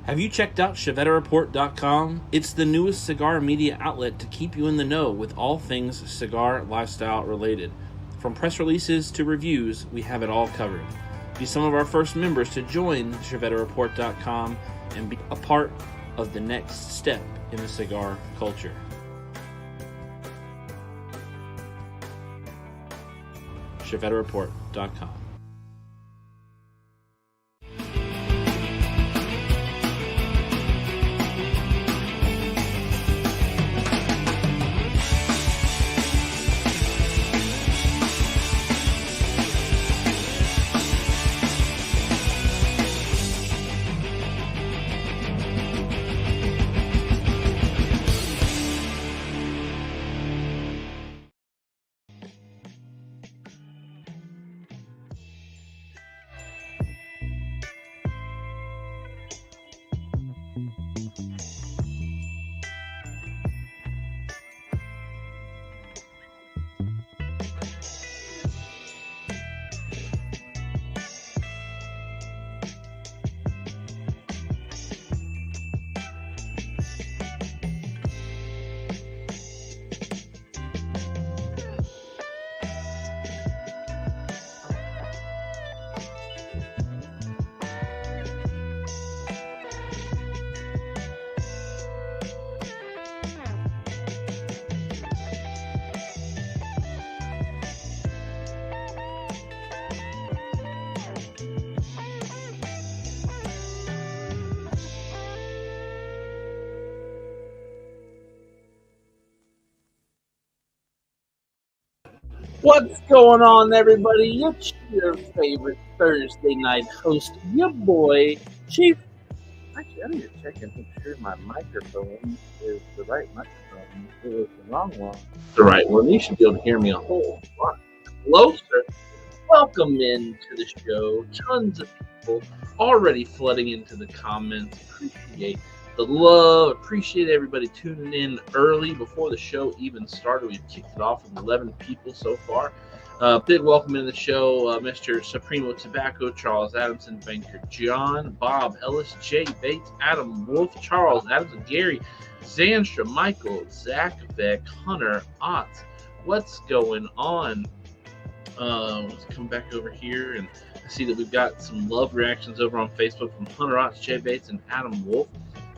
Have you checked out ChevetteReport.com? It's the newest cigar media outlet to keep you in the know with all things cigar lifestyle related. From press releases to reviews, we have it all covered. Be some of our first members to join ChevetteReport.com and be a part of the next step in the cigar culture. ChevetteReport.com. What's going on, everybody? It's your favorite Thursday night host, your boy, Chief. Actually, I need to check and make sure my microphone is the right microphone. It was the wrong one. The right one. You should be able to hear me a whole lot closer. Welcome into the show. Tons of people already flooding into the comments. Appreciate the love. Appreciate everybody tuning in early before the show even started. We've kicked it off with 11 people so far. Big welcome in the show, Mr. Supremo Tobacco, Charles Adamson, Banker John, Bob Ellis, Jay Bates, Adam Wolf, Charles Adamson, Gary Zanstra, Michael, Zach Beck, Hunter Ott. What's going on? Let's come back over here, and I see that we've got some love reactions over on Facebook from Hunter Ott, Jay Bates, and Adam Wolf,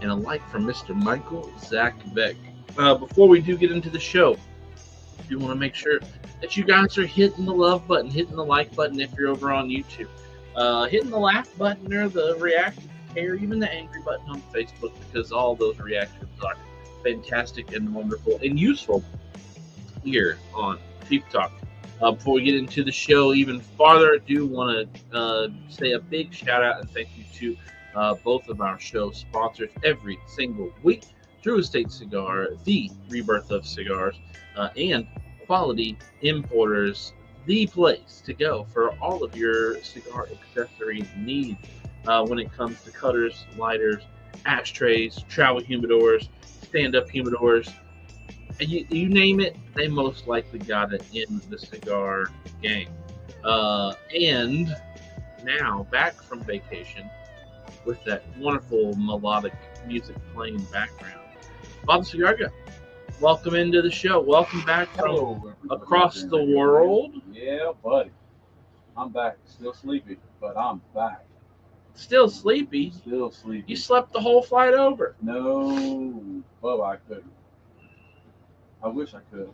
and a like from Mr. Michael Zach Beck. Before we do get into the show, I do want to make sure that you guys are hitting the love button, hitting the like button if you're over on YouTube, hitting the laugh button or the reaction or even the angry button on Facebook, because all those reactions are fantastic and wonderful and useful here on Chief Talk. Before we get into the show even farther, I do want to say a big shout out and thank you to both of our show sponsors every single week: Drew Estate Cigar, the rebirth of cigars, and Quality Importers, the place to go for all of your cigar accessory needs when it comes to cutters, lighters, ashtrays, travel humidors, stand-up humidors. You name it, they most likely got it in the cigar game. And now, back from vacation, with that wonderful melodic music playing in the background, Bob the Cigar Guy, welcome into the show. Welcome back from across the world. Yeah, buddy. I'm back. Still sleepy, but I'm back. Still sleepy? Still sleepy. You slept the whole flight over? No, Bubba, I couldn't. I wish I could.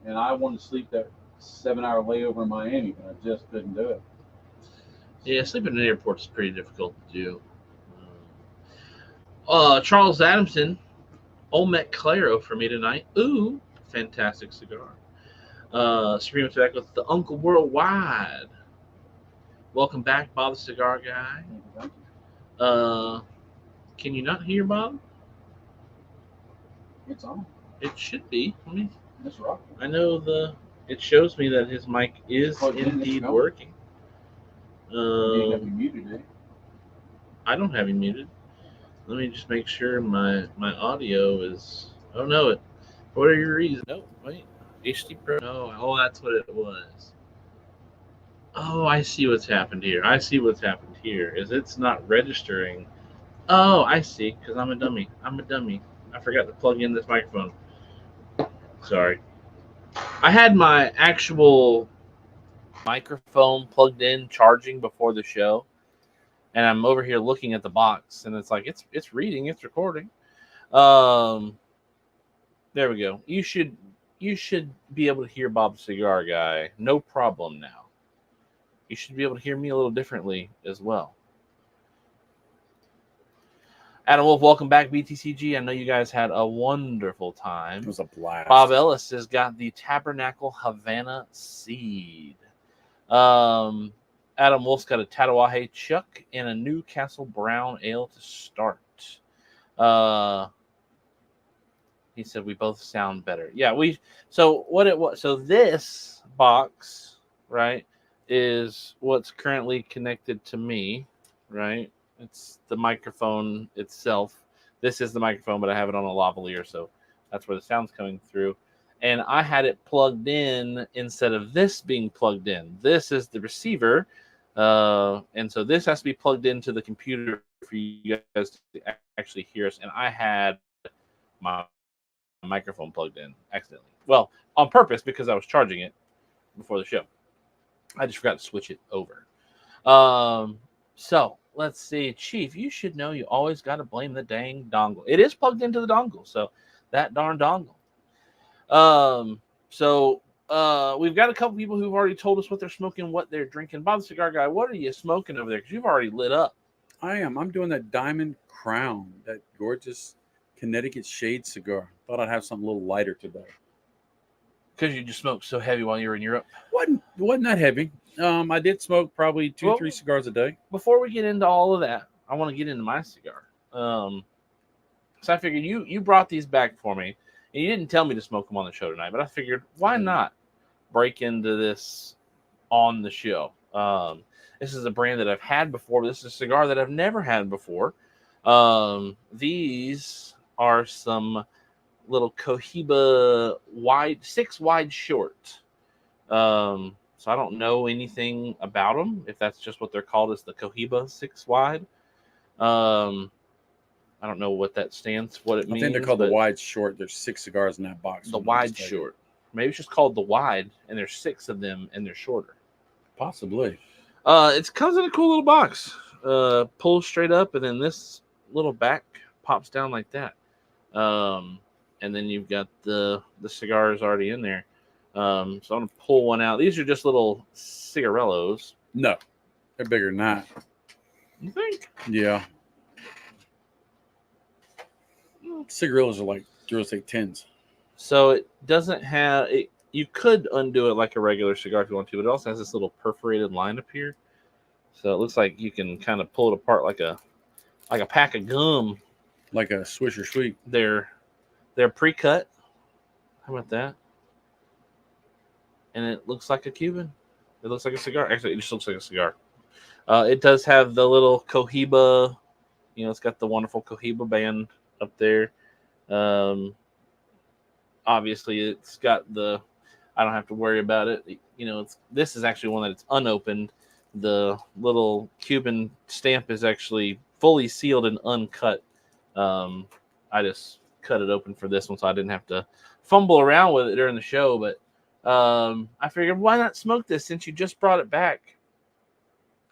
And I wanted to sleep that 7-hour layover in Miami, but I just couldn't do it. Yeah, sleeping in an airport is pretty difficult to do. Charles Adamson, Olmec Claro for me tonight. Ooh, fantastic cigar. Supremo Tobacco with the Uncle Worldwide. Welcome back, Bob the Cigar Guy. Can you not hear Bob? It's on. It should be. It's rough. I know it shows me that his mic is indeed working. You have me muted, eh? I don't have you muted. Let me just make sure my audio is. Oh no, for whatever reason. No, wait. HD Pro. No, oh, that's what it was. Oh, I see what's happened here. Is it's not registering Oh, I see. Because I'm a dummy. I'm a dummy. I forgot to plug in this microphone. Sorry. I had my actual microphone plugged in, charging before the show, and I'm over here looking at the box, and it's like it's reading, it's recording. Um, there we go. You should be able to hear Bob the Cigar Guy, no problem now. You should be able to hear me a little differently as well. Adam Wolf, welcome back, BTCG. I know you guys had a wonderful time. It was a blast. Bob Ellis has got the Tabernacle Havana Seed. Adam Wolf's got a Tatawahe Chuck and a Newcastle Brown Ale to start. He said we both sound better. Yeah, so what it was. So this box, right, is what's currently connected to me, right? It's the microphone itself. This is the microphone, but I have it on a lavalier, so that's where the sound's coming through. And I had it plugged in instead of this being plugged in. This is the receiver, and so this has to be plugged into the computer for you guys to actually hear us. And I had my microphone plugged in accidentally. Well, on purpose, because I was charging it before the show. I just forgot to switch it over. So let's see. Chief, you should know you always got to blame the dang dongle. It is plugged into the dongle, so that darn dongle. We've got a couple people who've already told us what they're smoking, what they're drinking. Bob the Cigar Guy, what are you smoking over there? Because you've already lit up. I am. I'm doing that Diamond Crown, that gorgeous Connecticut shade cigar. Thought I'd have something a little lighter today. Because you just smoked so heavy while you were in Europe. Wasn't that heavy. I did smoke probably 3 cigars a day. Before we get into all of that, I want to get into my cigar. So I figured you brought these back for me, and you didn't tell me to smoke them on the show tonight, but I figured why not break into this on the show. This is a brand that I've had before, but this is a cigar that I've never had before. These are some little Cohiba six wide short. So I don't know anything about them, if that's just what they're called, is the Cohiba 6 wide. I don't know what that stands, what it means. I think they're called the wide short. There's 6 cigars in that box. The wide short. Maybe it's just called the wide, and there's 6 of them, and they're shorter. Possibly. It comes in a cool little box. Pulls straight up, and then this little back pops down like that. And then you've got the cigars already in there. So I'm going to pull one out. These are just little cigarellos. No, they're bigger than that. You think? Yeah. Cigarillos are like 0.10s. So it doesn't have it. You could undo it like a regular cigar if you want to, but it also has this little perforated line up here. So it looks like you can kind of pull it apart like a pack of gum. Like a Swisher Sweet. They're pre-cut. How about that? And it looks like a Cuban. It looks like a cigar. Actually, it just looks like a cigar. It does have the little Cohiba. It's got the wonderful Cohiba band up there. Obviously, it's got the. I don't have to worry about it. This is actually one that it's unopened. The little Cuban stamp is actually fully sealed and uncut. I just cut it open for this one, so I didn't have to fumble around with it during the show. But I figured, why not smoke this since you just brought it back?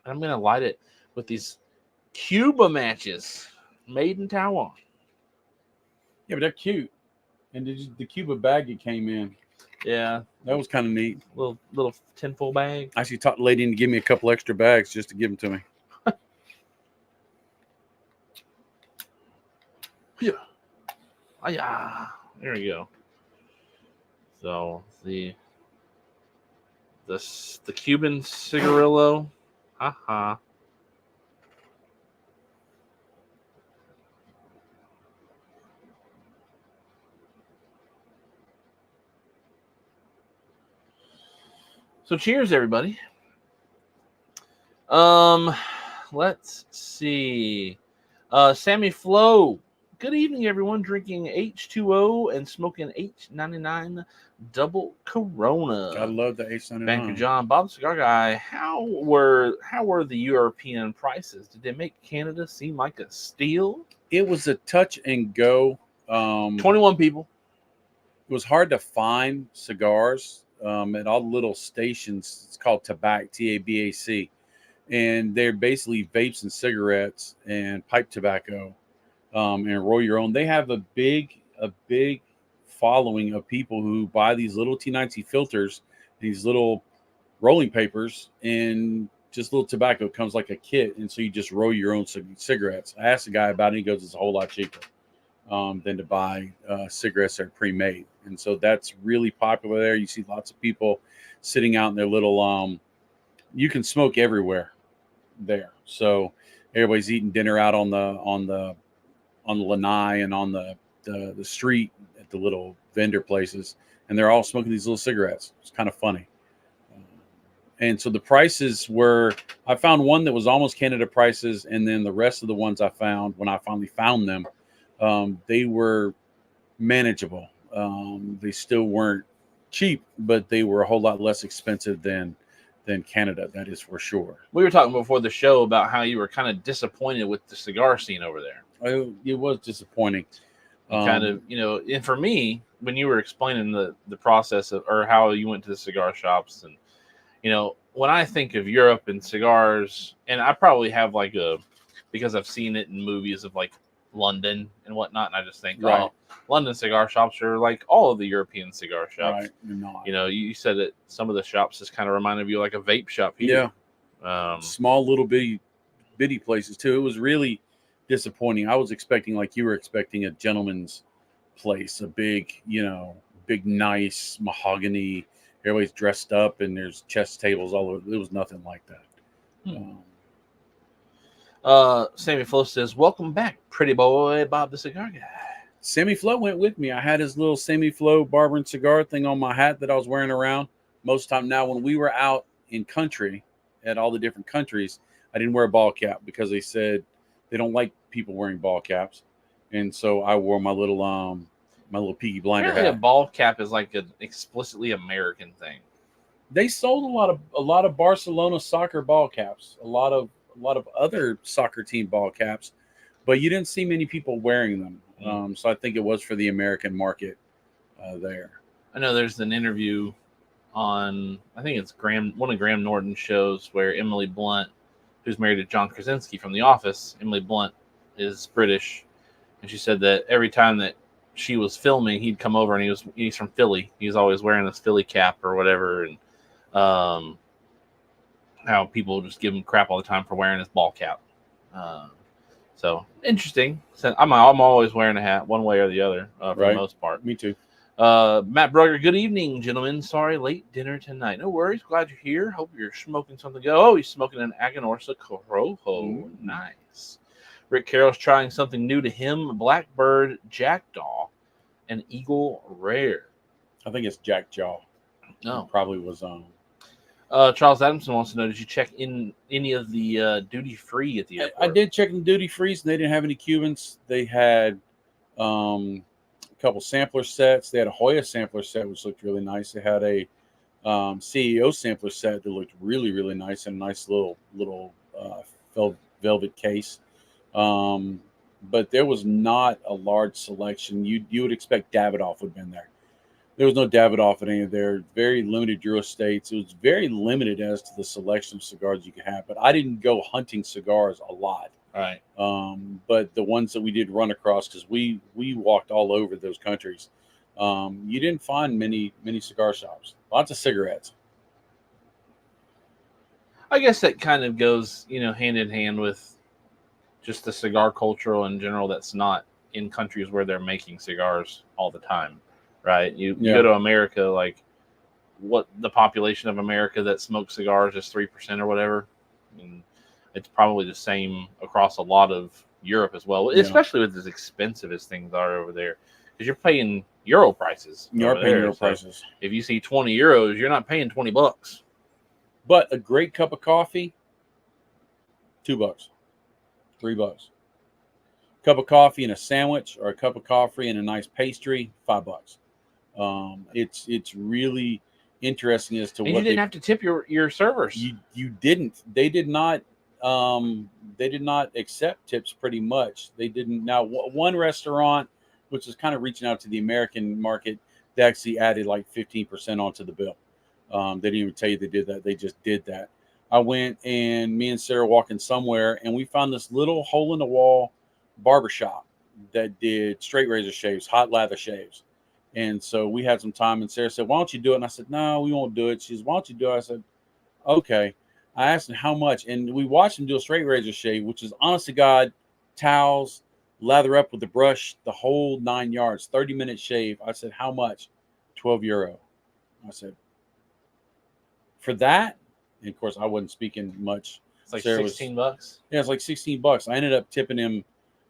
I'm going to light it with these Cuba matches made in Taiwan. Yeah, but they're cute. And the Cuba bag it came in. Yeah. That was kind of neat. Little tinfoil bag. I actually taught the lady to give me a couple extra bags just to give them to me. Yeah. Oh, yeah. There we go. So the Cuban cigarillo. Haha. So cheers, everybody. Let's see. Sammy Flo Good evening, everyone. Drinking H2O and smoking H99 double Corona. I love the H99. Banker John, Bob the Cigar Guy. How were the European prices? Did they make Canada seem like a steal? It was a touch and go. 21 people. It was hard to find cigars at all the little stations. It's called Tabac, Tabac, and they're basically vapes and cigarettes and pipe tobacco, and roll your own. They have a big following of people who buy these little T90 filters, these little rolling papers, and just little tobacco. It comes like a kit, and so you just roll your own cigarettes. I asked the guy about it, and he goes, it's a whole lot cheaper than to buy cigarettes that are pre-made. And so that's really popular there. You see lots of people sitting out in their little, you can smoke everywhere there. So everybody's eating dinner out on the lanai and on the street at the little vendor places, and they're all smoking these little cigarettes. It's kind of funny. And so the prices were, I found one that was almost Canada prices, and then the rest of the ones I found, when I finally found them, they were manageable. They still weren't cheap, but they were a whole lot less expensive than Canada. That is for sure. We were talking before the show about how you were kind of disappointed with the cigar scene over there. It was disappointing. Kind of, and for me, when you were explaining the process of, or how you went to the cigar shops, and when I think of Europe and cigars, and I probably have because I've seen it in movies of like London and whatnot, and I just think, right. London cigar shops are like all of the European cigar shops. Right, you're not. You said that some of the shops just kind of reminded you like a vape shop here. Yeah. Small little bitty places too. It was really disappointing. I was expecting, like you were expecting, a gentleman's place, a big, big nice mahogany. Everybody's dressed up and there's chess tables all over. It was nothing like that. Sammy Flo says, welcome back, pretty boy Bob the Cigar Guy. Sammy Flo went with me. I had his little Sammy Flo barber and cigar thing on my hat that I was wearing around most of the time. Now, when we were out in country at all the different countries, I didn't wear a ball cap because they said they don't like people wearing ball caps. And so I wore my little Peaky Blinder Apparently hat. A ball cap is like an explicitly American thing. They sold a lot of Barcelona soccer ball caps, a lot of other soccer team ball caps, but you didn't see many people wearing them. So I think it was for the American market there. I know there's an interview on, I think it's one of Graham Norton's shows, where Emily Blunt, who's married to John Krasinski from The Office, Emily Blunt is British, and she said that every time that she was filming, he'd come over, and he's from Philly. He's always wearing this Philly cap or whatever, and how people just give him crap all the time for wearing his ball cap. So interesting. So I'm always wearing a hat one way or the other for the most part. Me too. Matt Brugger, good evening, gentlemen. Sorry, late dinner tonight. No worries. Glad you're here. Hope you're smoking something good. Oh, he's smoking an Aganorsa Corojo. Nice. Rick Carroll's trying something new to him. Blackbird Jackdaw and Eagle Rare. I think it's Jack Jaw. No. It probably was Charles Adamson wants to know, did you check in any of the duty free at the airport? I did check in duty frees, and they didn't have any Cubans. They had a couple sampler sets. They had a Hoya sampler set, which looked really nice. They had a CEO sampler set that looked really, really nice, and a nice little velvet case. But there was not a large selection. You would expect Davidoff would have been there. There was no Davidoff at any of their very limited Euro states. It was very limited as to the selection of cigars you could have. But I didn't go hunting cigars a lot. Right. But the ones that we did run across, because we walked all over those countries, you didn't find many cigar shops. Lots of cigarettes. I guess that kind of goes, hand in hand with just the cigar culture in general that's not in countries where they're making cigars all the time. Right. You go to America, like what the population of America that smokes cigars is 3% or whatever. I mean, it's probably the same across a lot of Europe as well, especially with as expensive as things are over there, because you're paying Euro prices. You're paying Euro prices. If you see 20 euros, you're not paying $20. But a great cup of coffee, $2, $3. Cup of coffee and a sandwich, or a cup of coffee and a nice pastry, $5. It's really interesting as to And what you didn't have to tip your servers. you didn't. They did not. They did not accept tips. Pretty much, they didn't. Now, one restaurant, which is kind of reaching out to the American market, they actually added like 15% onto the bill. They didn't even tell you they did that. They just did that. I went, and me and Sarah walking somewhere, and we found this little hole in the wall barbershop that did straight razor shaves, hot lather shaves. And so we had some time, and Sarah said, "Why don't you do it?" And I said, "No, we won't do it." She said, "Why don't you do it?" I said, "Okay." I asked him how much, and we watched him do a straight razor shave, which is, honest to God, towels, lather up with the brush, the whole 9 yards, 30-minute shave. I said, "How much?" €12. I said, "For that?" And of course, I wasn't speaking much. It's like Sarah $16. Yeah, it's like $16. I ended up tipping him.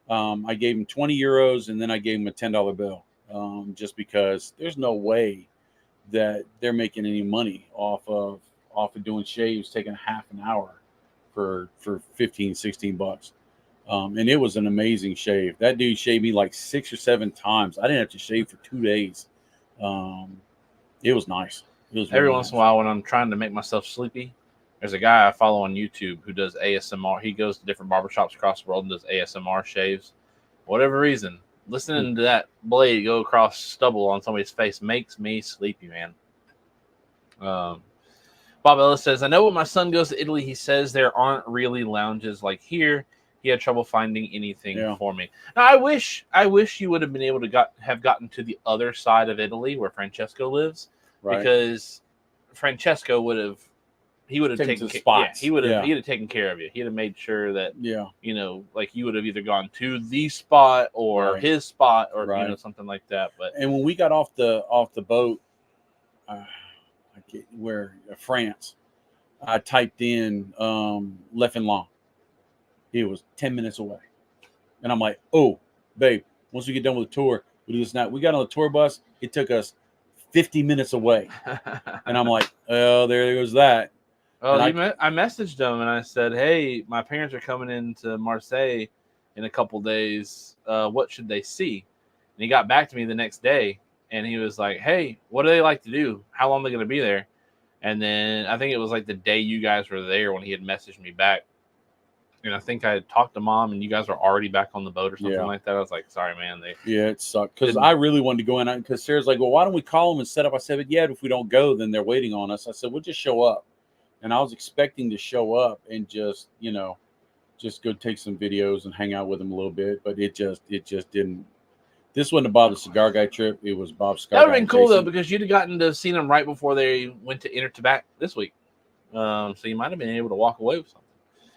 I gave him €20, and then I gave him a $10 bill, just because there's no way that they're making any money off of doing shaves, taking half an hour for $15-16. And it was an amazing shave. That dude shaved me like 6 or 7 times. I didn't have to shave for 2 days. It was nice. It was Every really once in a nice. while, when I'm trying to make myself sleepy, there's a guy I follow on YouTube who does ASMR. He goes to different barbershops across the world and does ASMR shaves. For whatever reason, listening to that blade go across stubble on somebody's face makes me sleepy, man. Bob Ellis says, "I know when my son goes to Italy, he says there aren't really lounges like here. He had trouble finding anything for me." Now, I wish you would have been able to have gotten to the other side of Italy where Francesco lives, Right. because Francesco would have taken spots. He would have taken care of you. He'd have made sure that Yeah. like you would have either gone to the spot or Right. his spot or Right. something like that. But And when we got off the boat, France, I typed in Le Finland. It was 10 minutes away, and I'm like, "Oh, babe, once we get done with the tour, we do this now." We got on the tour bus. It took us 50 minutes away, and I'm like, "Oh, there goes that." well, And I messaged him and I said, "Hey, my parents are coming into Marseille in a couple days. What should they see?" And he got back to me the next day, and he was like, "Hey, what do they like to do? How long are they going to be there?" And then I think it was like the day you guys were there when he had messaged me back. And I think I had talked to Mom, and you guys were already back on the boat or something like that. I was like, "Sorry, man." It sucked because I really wanted to go in. Because Sarah's like, "Well, why don't we call them and set up?" I said, "Yeah, if we don't go, then they're waiting on us." I said, "We'll just show up." And I was expecting to show up and just go take some videos and hang out with them a little bit, but it just didn't. This wasn't about the Cigar Guy trip. It was Bob's Cigar That would Guy. have been cool though, because you'd have gotten to see them right before they went to Inter Tabac this week. So you might have been able to walk away with something,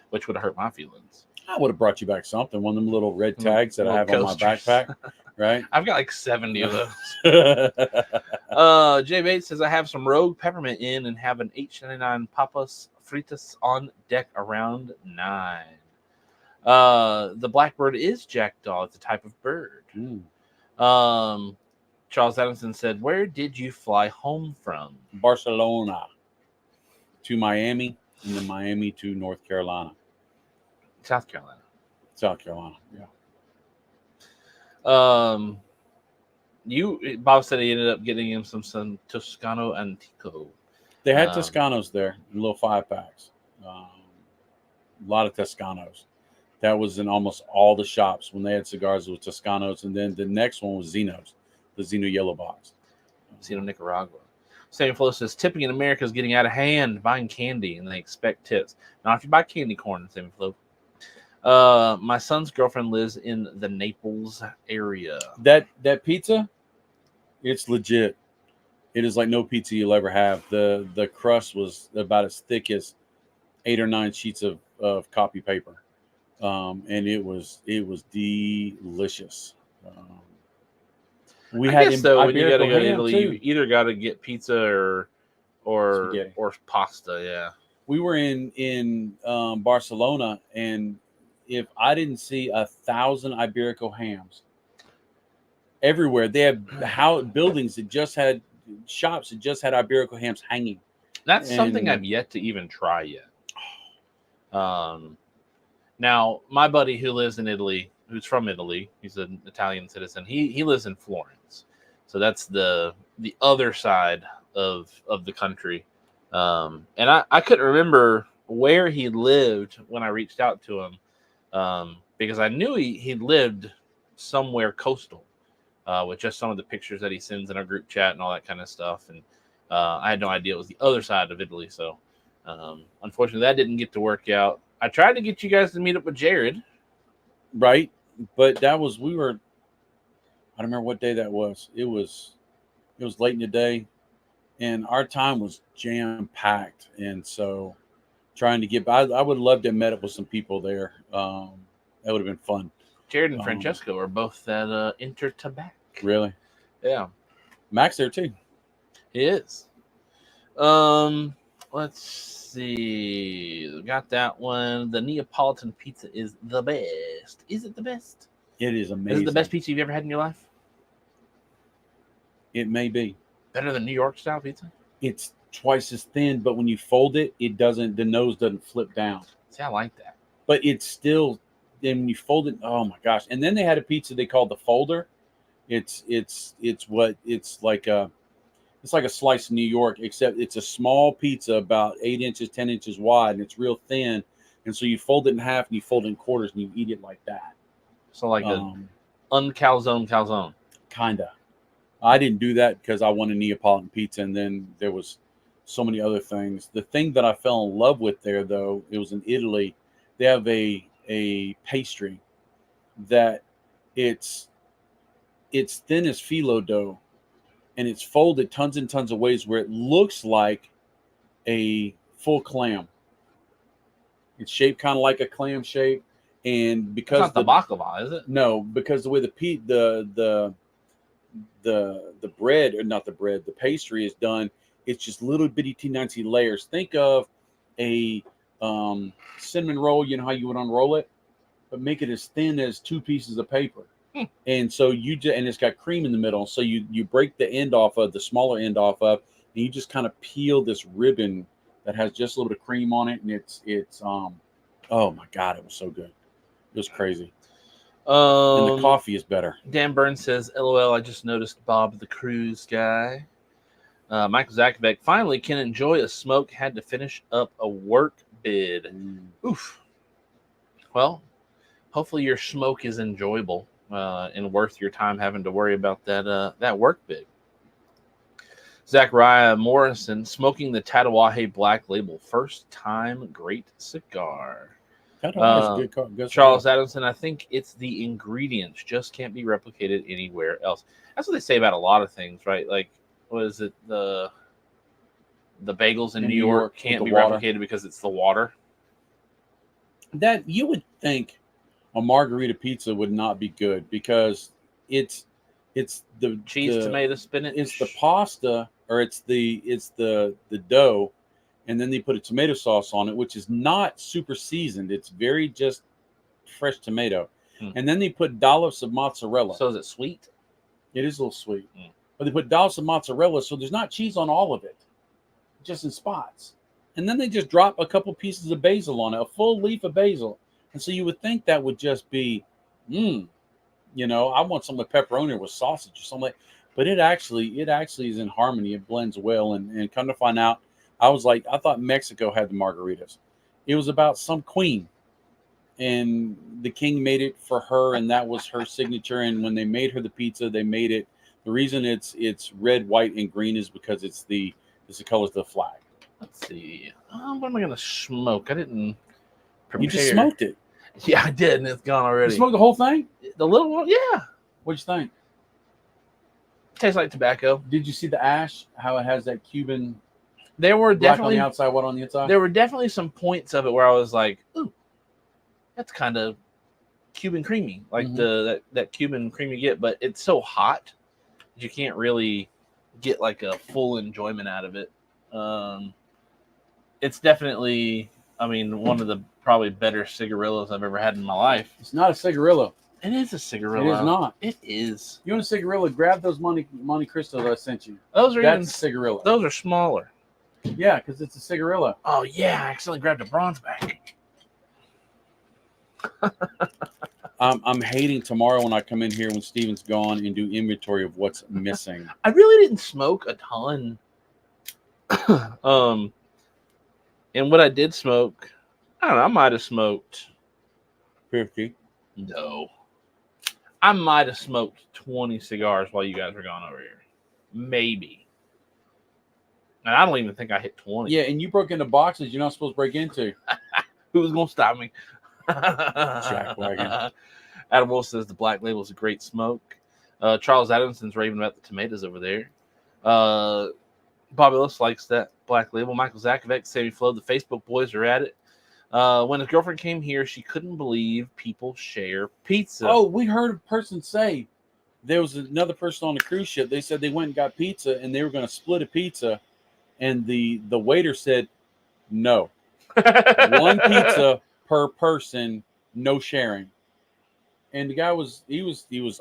which would have hurt my feelings. I would have brought you back something, one of them little red tags that I have coasters on my backpack, right? I've got like 70 of those. Jay Bates says, "I have some Rogue Peppermint in and have an H99 Papas Fritas on deck around 9. The blackbird is jackdaw. It's a type of bird." Charles Adamson said, "Where did you fly home from?" Barcelona to Miami, and then Miami to North Carolina. South Carolina. South Carolina, yeah. Bob said he ended up getting him some Toscano Antico. They had Toscanos there, little 5-packs. A lot of Toscanos. That was in almost all the shops when they had cigars. It was Toscanos, and then the next one was Zinos, the Zino Yellow Box. Zino Nicaragua. Sammy Flo says, "Tipping in America is getting out of hand. Buying candy and they expect tips. Not if you buy candy corn." Sammy Flo. My son's girlfriend lives in the Naples area. That pizza, it's legit. It is like no pizza you'll ever have. The crust was about as thick as 8 or 9 sheets of copy paper, and it was delicious. I guess though, when you got to go to Italy, you either got to get pizza or pasta. Yeah, we were in Barcelona, and if I didn't see 1,000 Iberico hams everywhere, they have buildings that just had shops that just had Iberico hams hanging. That's something I've yet to even try yet. Now, my buddy who lives in Italy, who's from Italy. He's an Italian citizen. He lives in Florence, so that's the other side of the country. And I couldn't remember where he lived when I reached out to him, because I knew he lived somewhere coastal, with just some of the pictures that he sends in our group chat and all that kind of stuff. And I had no idea it was the other side of Italy. So unfortunately, that didn't get to work out. I tried to get you guys to meet up with Jared. Right. But I don't remember what day that was. It was late in the day, and our time was jam packed. And so trying to get by, I would love to have met up with some people there. That would have been fun. Jared and Francesco are both at Intertabac. Really? Yeah. Mac's there too. He is. Let's see. We got that one. The Neapolitan pizza is the best. Is it the best? It is amazing. Is it the best pizza you've ever had in your life? It may be. Better than New York style pizza? It's twice as thin, but when you fold it, the nose doesn't flip down. See, I like that. But it's still, then when you fold it, oh my gosh. And then they had a pizza they called the folder. It's like a slice of New York, except it's a small pizza about 8 inches, 10 inches wide, and it's real thin. And so you fold it in half and you fold it in quarters and you eat it like that. So like a uncalzone. Kinda. I didn't do that because I wanted Neapolitan pizza, and then there was so many other things. The thing that I fell in love with there, though, it was in Italy. They have a pastry that it's thin as phyllo dough, and it's folded tons and tons of ways where it looks like a full clam. It's shaped kind of like a clam shape, and because it's not the baklava, is it? No, because the way the bread, or not the bread, the pastry is done, it's just little bitty teeny layers. Think of a cinnamon roll. You know how you would unroll it, but make it as thin as 2 pieces of paper. And so and it's got cream in the middle. So you break the end off of the smaller end off of, and you just kind of peel this ribbon that has just a little bit of cream on it. And it's oh my God, it was so good. It was crazy. And the coffee is better. Dan Burns says, LOL, I just noticed Bob the Cruise guy. Michael Zakovic finally can enjoy a smoke. Had to finish up a work bid. Oof. Well, hopefully your smoke is enjoyable and worth your time having to worry about that work bid. Zachariah Morrison, smoking the Tatawahe Black Label. First time great cigar. Good Charles Adamson, I think it's the ingredients just can't be replicated anywhere else. That's what they say about a lot of things, right? Like, what is it? The bagels in New York can't be replicated because it's the water. That you would think a margarita pizza would not be good because it's the cheese, tomato, spinach. It's the pasta, or it's the dough. And then they put a tomato sauce on it, which is not super seasoned. It's very just fresh tomato. And then they put dollops of mozzarella. So is it sweet? It is a little sweet. But they put dollops of mozzarella, so there's not cheese on all of it, just in spots. And then they just drop a couple pieces of basil on it, a full leaf of basil. And so you would think that would just be, I want some with pepperoni or with sausage or something. But it actually is in harmony. It blends well. And come to find out, I thought Mexico had the margaritas. It was about some queen, and the king made it for her, and that was her signature. And when they made her the pizza, they made it. The reason it's red, white, and green is because it's the colors of the flag. Let's see. What am I gonna smoke? I didn't prepare. You just smoked it. Yeah, I did, and it's gone already. You smoked the whole thing? The little one? Yeah. What'd you think? Tastes like tobacco. Did you see the ash? How it has that Cuban. There were black definitely on the outside, white on the inside. There were definitely some points of it where I was like, "Ooh, that's kind of Cuban creamy, like that Cuban cream you get." But it's so hot that you can't really get like a full enjoyment out of it. It's definitely, one of the probably better cigarillos I've ever had in my life. It's not a cigarillo. It is a cigarillo. It is not. It is. You want a cigarillo? Grab those Monte Cristos I sent you. Those are That's cigarillo. Those are smaller. Yeah, because it's a cigarillo. Oh, yeah. I accidentally grabbed a bronze bag. I'm hating tomorrow when I come in here when Steven's gone and do inventory of what's missing. I really didn't smoke a ton. And what I did smoke, I don't know, I might have smoked. 50. No. I might have smoked 20 cigars while you guys were gone over here. Maybe. And I don't even think I hit 20. Yeah, and you broke into boxes you're not supposed to break into. Who was going to stop me? Jackwagon. Adam Wolf says the Black Label is a great smoke. Charles Adamson's raving about the tomatoes over there. Bob Ellis likes that Black Label. Michael Zakovic, Sammy Flo, the Facebook boys are at it. When his girlfriend came here, she couldn't believe people share pizza. Oh, we heard a person say there was another person on the cruise ship. They said they went and got pizza and they were going to split a pizza. And the waiter said, no. One pizza per person, no sharing. And the guy was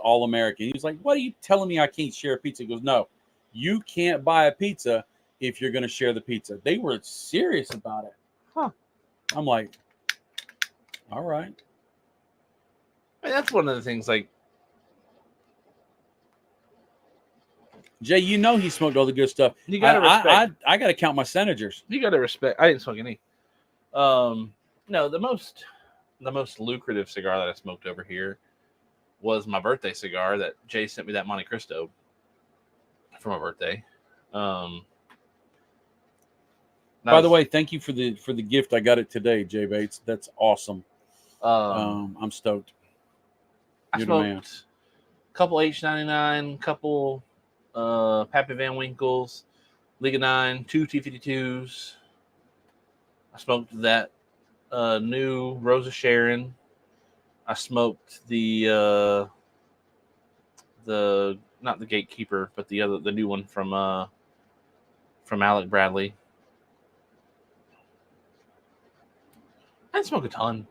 all American. He was like, what are you telling me I can't share a pizza? He goes, no, you can't buy a pizza if you're going to share the pizza. They were serious about it. Huh. I'm like, all right. And that's one of the things, like, Jay, you know he smoked all the good stuff. You gotta respect. I gotta count my senators. You gotta respect. I didn't smoke any. No, the most lucrative cigar that I smoked over here was my birthday cigar that Jay sent me, that Monte Cristo for my birthday. By the way, thank you for the gift. I got it today, Jay Bates. That's awesome. I'm stoked. I You're the man. smoked a couple H99, couple Pappy Van Winkles, Liga 9, 2 T52s. I smoked that new Rosa Sharon. I smoked the not the Gatekeeper, but the new one from Alec Bradley. I didn't smoke a ton.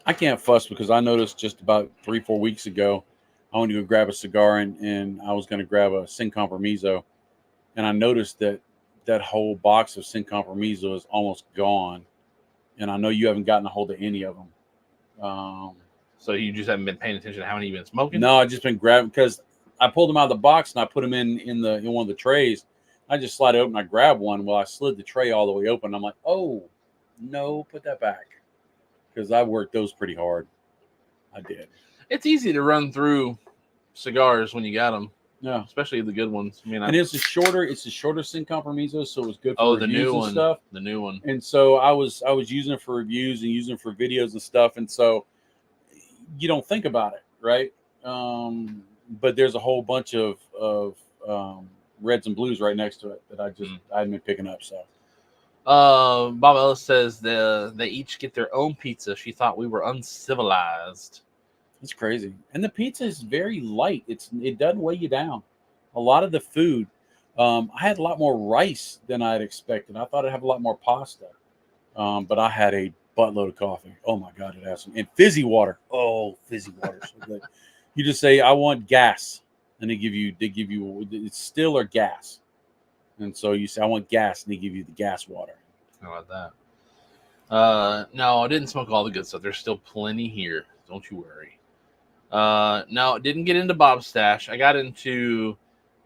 I can't fuss because I noticed just about 3-4 weeks ago, I went to go grab a cigar and I was going to grab a Sin Compromiso, and I noticed that whole box of Sin Compromiso is almost gone, and I know you haven't gotten a hold of any of them. So you just haven't been paying attention to how many you've been smoking? No, I've just been grabbing because I pulled them out of the box and I put them in one of the trays. I just slide it open. I grab one. Well, I slid the tray all the way open. I'm like, oh no, put that back, because I worked those pretty hard. I did. It's easy to run through cigars when you got them. Yeah, Especially the good ones. I mean, and it's a shorter Sin Compromiso, so it was good for the reviews new and one. stuff. The new one. And so I was using it for reviews and using it for videos and stuff. And so you don't think about it, right? But there's a whole bunch of reds and blues right next to it that I hadn't been picking up. So Bob Ellis says they each get their own pizza. She thought we were uncivilized. it's crazy. And the pizza is very light. It doesn't weigh you down. A lot of the food, I had a lot more rice than I had expected. I thought I'd have a lot more pasta. But I had a buttload of coffee. Oh my God, it has some. And fizzy water. Oh, fizzy water. So good. You just say, I want gas. And they give you it's still or gas. And so you say, I want gas. And they give you the gas water. How about that? No, I didn't smoke all the good stuff. There's still plenty here. Don't you worry. No, didn't get into Bob's stash. I got into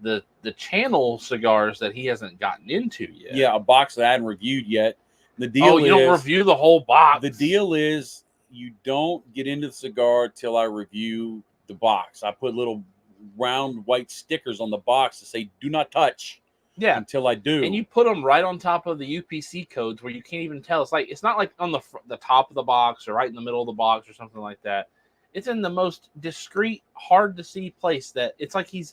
the channel cigars that he hasn't gotten into yet. Yeah, a box that I hadn't reviewed yet. The deal you don't review the whole box. The deal is you don't get into the cigar till I review the box. I put little round white stickers on the box to say "Do not touch." Yeah, until I do. And you put them right on top of the UPC codes where you can't even tell. It's not like on the top of the box or right in the middle of the box or something like that. It's in the most discreet, hard to see place that it's like we've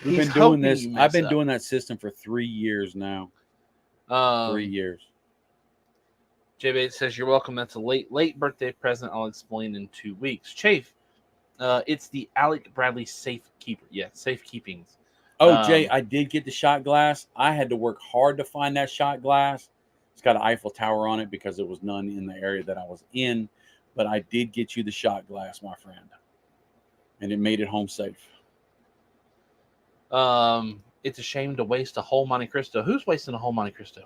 been doing this. I've been doing that system for 3 years now. 3 years. Jay Bates says, you're welcome. That's a late birthday present. I'll explain in 2 weeks. Chafe, it's the Alec Bradley Safekeeper. Yeah, Safekeepings. Oh, Jay, I did get the shot glass. I had to work hard to find that shot glass. It's got an Eiffel Tower on it because there was none in the area that I was in. But I did get you the shot glass, my friend. And it made it home safe. It's a shame to waste a whole Monte Cristo. Who's wasting a whole Monte Cristo?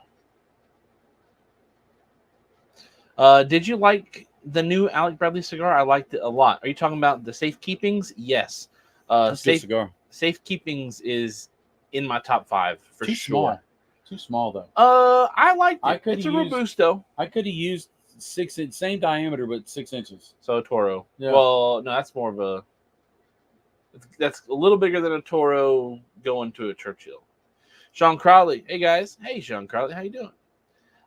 Did you like the new Alec Bradley cigar. I liked it a lot. Are you talking about the Safe Keepings? Yes. That's a good Safe cigar. Safe Keepings is in my top 5 for Too sure. small. Too small though. I liked it. I could It's a use- Robusto. I could have used 6 inch, same diameter but 6 inches. So a Toro. Yeah. Well, no, that's more of a. That's a little bigger than a Toro going to a Churchill. Sean Crowley. Hey guys. Hey Sean Crowley. How you doing?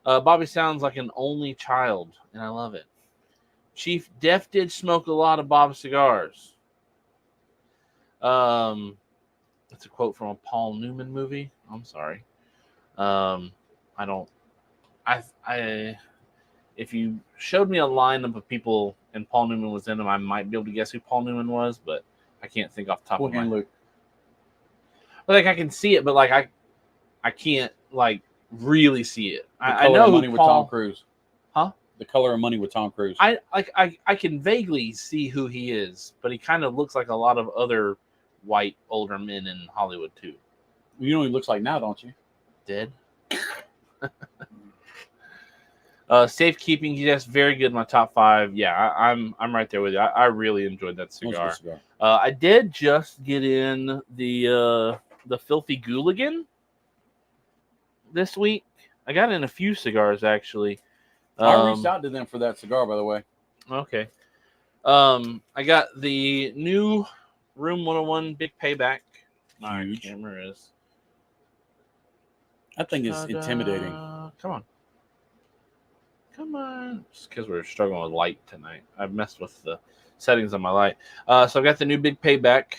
Bobby sounds like an only child, and I love it. Chief Def did smoke a lot of Bob cigars. That's a quote from a Paul Newman movie. I'm sorry. I don't. I. If you showed me a lineup of people and Paul Newman was in them, I might be able to guess who Paul Newman was, but I can't think off the top of my head. Luke. But like I can see it, but like I can't like really see it. The I Color know of who Money with Paul. Tom Cruise. Huh? The Color of Money with Tom Cruise. I can vaguely see who he is, but he kind of looks like a lot of other white older men in Hollywood too. You know what he looks like now, don't you? Dead. Safekeeping, yes, very good in my top 5. Yeah, I'm right there with you. I really enjoyed that That was a cigar. good cigar. I did just get in the Filthy Gooligan this week. I got in a few cigars actually. I reached out to them for that cigar, by the way. Okay. I got the new Room 101 Big Payback. My Huge. camera is. That thing is Ta-da. intimidating. Come on. Just because we're struggling with light tonight. I've messed with the settings on my light. So I got the new Big Payback.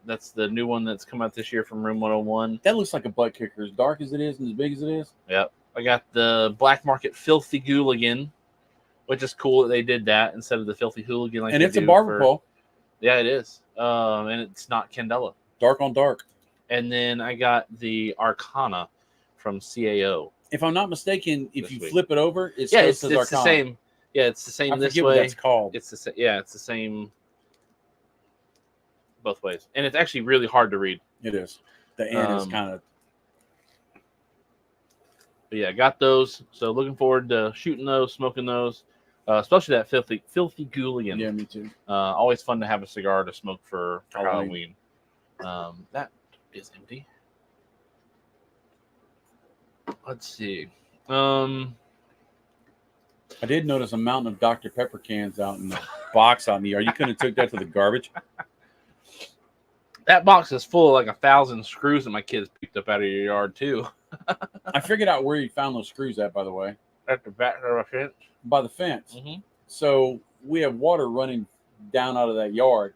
That's the new one that's come out this year from Room 101. That looks like a butt kicker, as dark as it is and as big as it is. Yep. I got the Black Market Filthy Gooligan, which is cool that they did that instead of the Filthy Hooligan. Like And they it's a do barber pole. Yeah, it is. And it's not Candela. Dark on dark. And then I got the Arcana from CAO. If I'm not mistaken, if This you week. flip it over, it Yeah, still it's says the Arcana. same. Yeah, it's the same I this forget what way. that's called. It's the same both ways, and it's actually really hard to read. It is. The N is Um, kind of. But yeah, got those. So looking forward to shooting those, smoking those, especially that filthy Gooligan. Yeah, me too. Always fun to have a cigar to smoke for Halloween. Halloween. That is empty. Let's see. I did notice a mountain of Dr. Pepper cans out in the box out in the yard. You couldn't have took that to the garbage. That box is full of like 1,000 screws that my kids picked up out of your yard too. I figured out where you found those screws at, by the way. At the back of our fence. By the fence. Mm-hmm. So we have water running down out of that yard.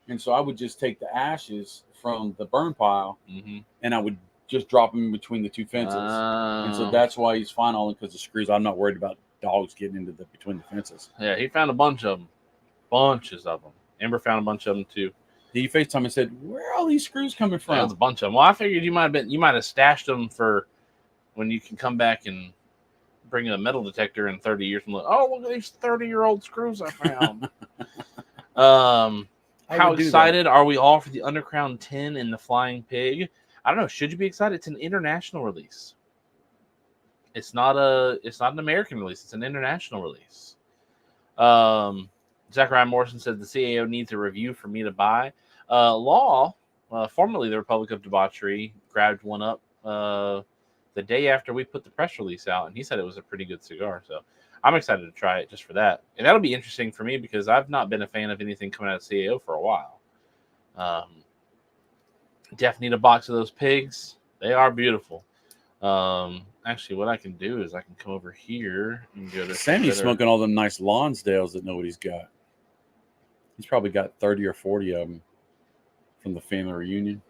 And so I would just take the ashes from the burn pile Mm-hmm. and I would just drop them in between the two fences. And so that's why he's fine all because of screws. I'm not worried about dogs getting into between the fences. Yeah, he found a bunch of them. Bunches of them. Amber found a bunch of them too. He FaceTime and said, "Where are all these screws coming There was a from?" bunch of them. Well, I figured you might have stashed them for when you can come back and bring a metal detector in 30 years and look. Oh, look at these 30-year-old screws I found. How excited are we all for the Undercrown 10 and the Flying Pig? I don't know. Should you be excited? It's an international release. It's not an American release. It's an international release. Zachariah Morrison said the CAO needs a review for me to buy. Law, formerly the Republic of Debauchery, grabbed one up the day after we put the press release out, and he said it was a pretty good cigar. So I'm excited to try it just for that. And that'll be interesting for me because I've not been a fan of anything coming out of CAO for a while. Definitely need a box of those pigs. They are beautiful. Actually, what I can do is I can come over here and go to Sammy's smoking all them nice Lonsdales that nobody's got. He's probably got 30 or 40 of them from the family reunion.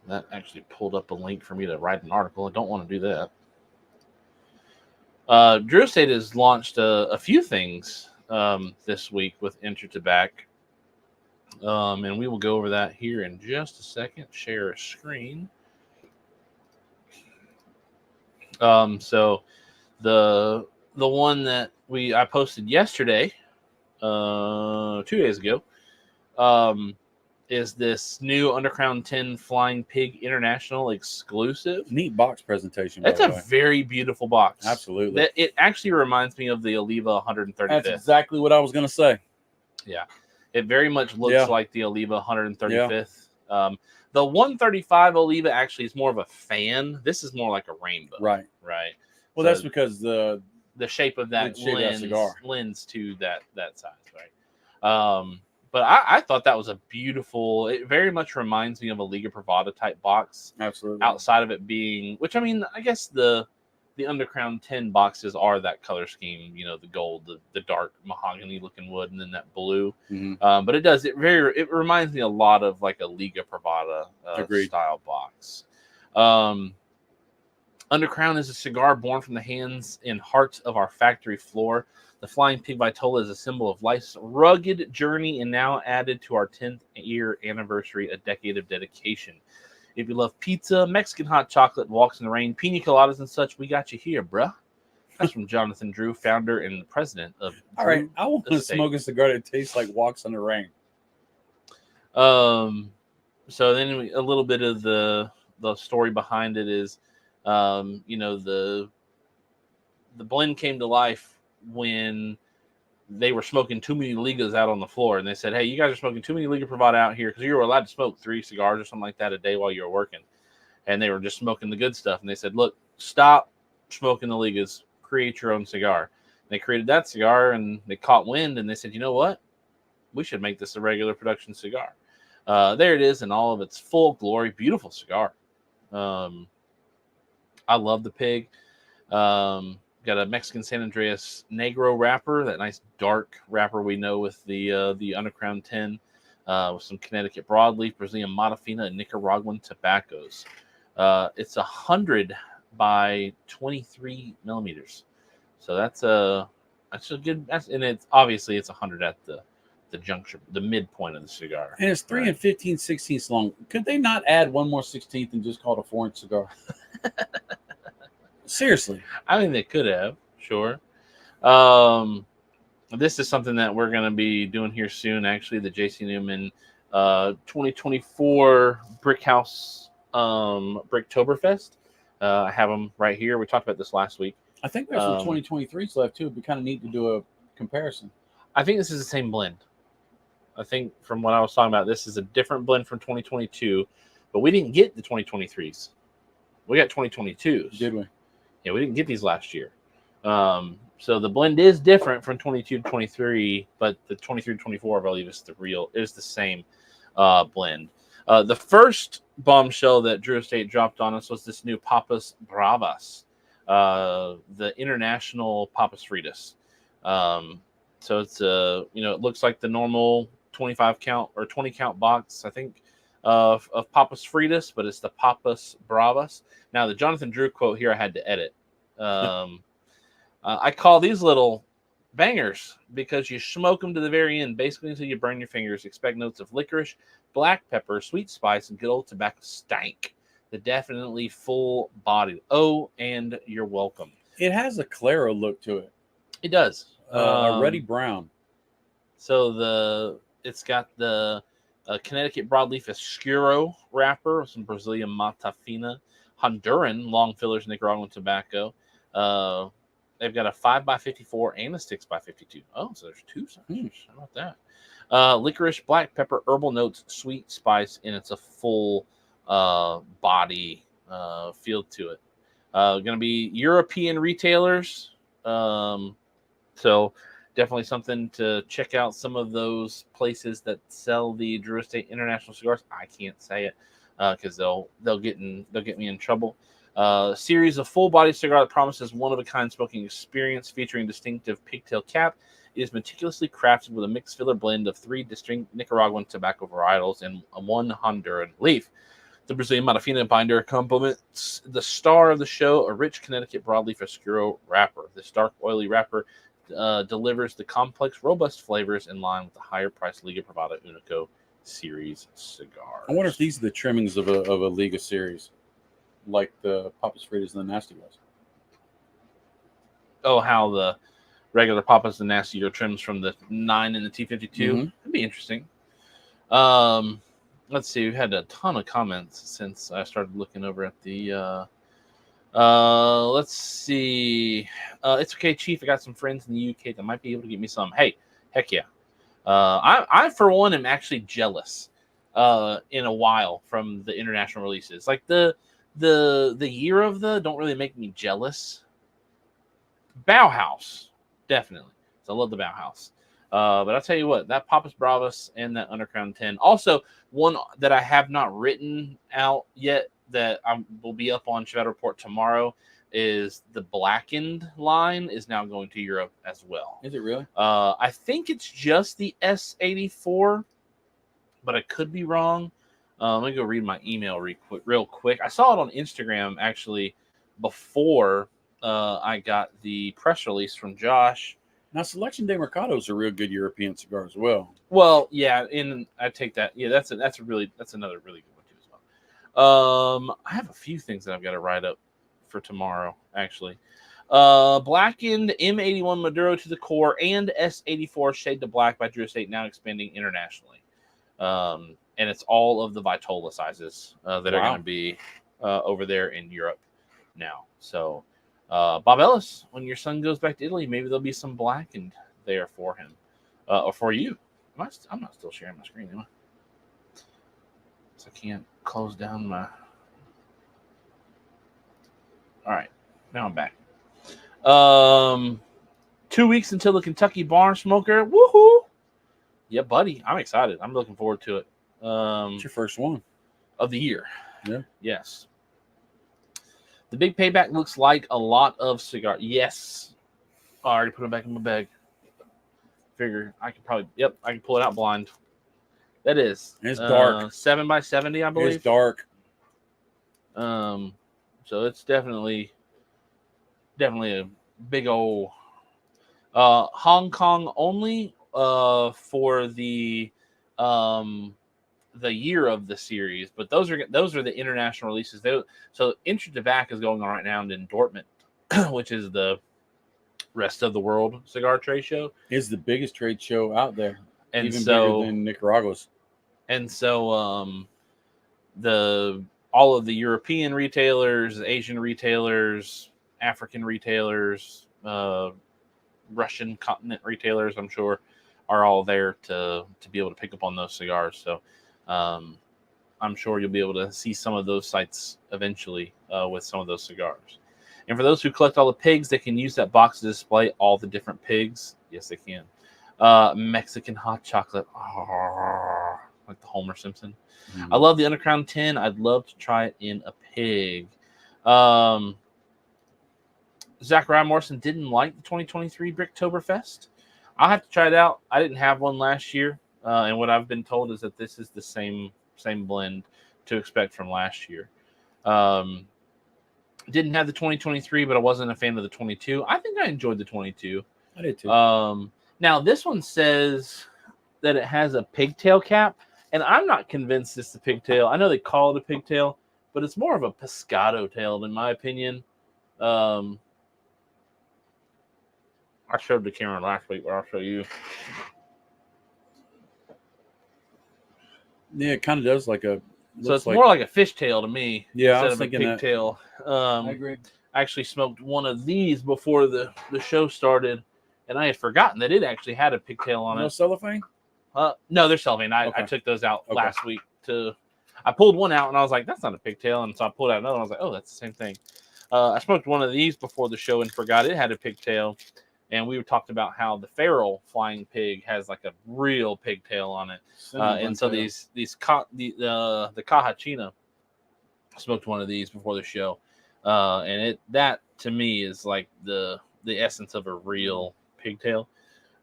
That actually pulled up a link for me to write an article. I don't want to do that. Drew Estate has launched a few things this week with Enter Tobacco. And we will go over that here in just a second. Share a screen. So the one that I posted yesterday, 2 days ago, is this new Undercrown 10 Flying Pig International exclusive. Neat box presentation. It's by a the way. very beautiful box. Absolutely. It actually reminds me of the Oliva 135th. That's exactly what I was going to say. Yeah. It very much looks like the Oliva 135th. The 135 Oliva actually is more of a fan. This is more like a rainbow. Right. Right. Well, So that's because the shape of that shape of that cigar. lends to that size, right? But I thought that was a beautiful. It very much reminds me of a Liga Privada type box. Absolutely. Outside of it being, which I mean, I guess the Undercrown 10 boxes are that color scheme. You know, the gold, the dark mahogany looking wood, and then that blue. Mm-hmm. But it reminds me a lot of like a Liga Privada style box. Undercrown is a cigar born from the hands and heart of our factory floor. The Flying Pig Vitola is a symbol of life's rugged journey and now added to our 10th year anniversary, a decade of dedication. If you love pizza, Mexican hot chocolate, walks in the rain, pina coladas and such, we got you here, bruh. That's from Jonathan Drew, founder and president of Drew All right, I want to Estate. smoke a cigar that tastes like walks in the rain. So then a little bit of the story behind it is, you know, the blend came to life when they were smoking too many Ligas out on the floor, and they said, "Hey, you guys are smoking too many Liga Privada out here because you were allowed to smoke 3 cigars or something like that a day while you were working," and they were just smoking the good stuff. And they said, "Look, stop smoking the Ligas. Create your own cigar." And they created that cigar, and they caught wind, and they said, "You know what? We should make this a regular production cigar." There it is in all of its full glory. Beautiful cigar. I love the pig. Got a Mexican San Andreas Negro wrapper, that nice dark wrapper we know with the Undercrown 10, with some Connecticut broadleaf, Brazilian Matafina, and Nicaraguan tobaccos. It's 100 by 23 millimeters, so that's a good. And it's obviously it's 100 at the juncture, the midpoint of the cigar. And it's 3 15/16 long. Could they not add one more 16th and just call it a 4-inch cigar? Seriously. I mean, they could have, sure. This is something that we're going to be doing here soon, actually, the JC Newman 2024 Brick House Bricktoberfest. I have them right here. We talked about this last week. I think there's some 2023s left, too. It'd be kind of neat to do a comparison. I think this is the same blend. I think from what I was talking about, this is a different blend from 2022, but we didn't get the 2023s. We got 2022s. Did we? Yeah, we didn't get these last year. So the blend is different from 22 to 23, but the 23 to 24, I believe, is the same blend. The first bombshell that Drew Estate dropped on us was this new Papas Bravas, the international Papas Fritas. So it's it looks like the normal 25 count or 20 count box, I think, of Papas Fritas, but it's the Papas Bravas. Now, the Jonathan Drew quote here I had to edit. I call these little bangers because you smoke them to the very end, basically until you burn your fingers. Expect notes of licorice, black pepper, sweet spice, and good old tobacco stank. The definitely full body. Oh, and you're welcome. It has a Claro look to it. It does. A ruddy brown. So it's got the Connecticut broadleaf Escuro wrapper with some Brazilian Matafina, Honduran long fillers, Nicaraguan tobacco. They've got a 5x54 and a 6x52. Oh, so there's 2 sizes. How about that? Licorice, black pepper, herbal notes, sweet spice, and it's a full body feel to it. Going to be European retailers. So definitely something to check out. Some of those places that sell the Drew Estate International cigars. I can't say it because they'll get me in trouble. Series of full body cigar that promises one of a kind smoking experience featuring distinctive pigtail cap. It is meticulously crafted with a mixed filler blend of 3 distinct Nicaraguan tobacco varietals and 1 Honduran leaf. The Brazilian Matafina binder complements the star of the show, a rich Connecticut broadleaf Oscuro wrapper. This dark, oily wrapper delivers the complex, robust flavors in line with the higher-priced Liga Privada Unico series cigars. I wonder if these are the trimmings of a Liga series, like the Papas Fritas and the Nasty Guys. Oh, how the regular Papas and Nasty are trims from the 9 and the T52. That'd be interesting. let's see. We've had a ton of comments since I started looking over at the. Let's see. It's okay, Chief. I got some friends in the UK that might be able to get me some. Hey, heck yeah. I for one am actually jealous. In a while from the international releases, like the year of the don't really make me jealous. Bauhaus, definitely. So I love the Bauhaus. But I'll tell you what, that Papas Bravas and that Undercrown 10. Also, one that I have not written out yet that will be up on Shadow Report tomorrow is the Blackened line is now going to Europe as well. Is it really? I think it's just the S84, but I could be wrong. Let me go read my email real quick. I saw it on Instagram actually before I got the press release from Josh. Now, Selection de Mercado is a real good European cigar as well. Well, yeah, and I take that. Yeah, that's another really good one too as well. I have a few things that I've got to write up for tomorrow actually. Blackened M81 Maduro to the core and S84 Shade to Black by Drew Estate now expanding internationally. And it's all of the Vitola sizes that are going to be over there in Europe now. So, Bob Ellis, when your son goes back to Italy, maybe there'll be some Blackened there for him or for you. I'm not still sharing my screen, am I? So I can't close down my. All right, now I'm back. 2 weeks until the Kentucky Barn Smoker. Woohoo! Yeah, buddy. I'm excited. I'm looking forward to it. It's your first one of the year. Yeah. Yes. The Big Payback looks like a lot of cigar. Yes. I already put it back in my bag. Figure I could probably. Yep, I can pull it out blind. That is. It's dark. 7x70, I believe. It's dark. So it's definitely a big old Hong Kong only. For the year of the series, but those are the international releases. So Intro to Back is going on right now in Dortmund, which is the rest of the world cigar trade show. It's the biggest trade show out there, and even so bigger than Nicaragua's. And so all of the European retailers, Asian retailers, African retailers, Russian continent retailers, I'm sure, are all there to be able to pick up on those cigars. So I'm sure you'll be able to see some of those sites eventually with some of those cigars. And for those who collect all the pigs, they can use that box to display all the different pigs. Yes, they can. Mexican hot chocolate. Like the Homer Simpson. I love the Undercrown 10. I'd love to try it in a pig. Zachariah Morrison didn't like the 2023 Bricktoberfest. I'll have to try it out. I didn't have one last year. And what I've been told is that this is the same blend to expect from last year. Didn't have the 2023, but I wasn't a fan of the 22. I think I enjoyed the 22. I did too. Now, this one says that it has a pigtail cap, and I'm not convinced it's the pigtail. I know they call it a pigtail, but it's more of a pescado tail, in my opinion. I showed the camera last week, but I'll show you. Yeah, it kind of does like a. So it's more like a fishtail to me. Yeah, instead I was of thinking a pigtail. I agree. I actually smoked one of these before the show started, and I had forgotten that it actually had a pigtail on No it. cellophane? No, they're cellophane. I took those out last week. I pulled one out, and I was like, that's not a pigtail. And so I pulled out another one. I was like, oh, that's the same thing. I smoked one of these before the show and forgot it had a pigtail. And we talked about how the feral flying pig has like a real pigtail on it. And so the Cajachina, smoked one of these before the show. And that to me is like the essence of a real pigtail.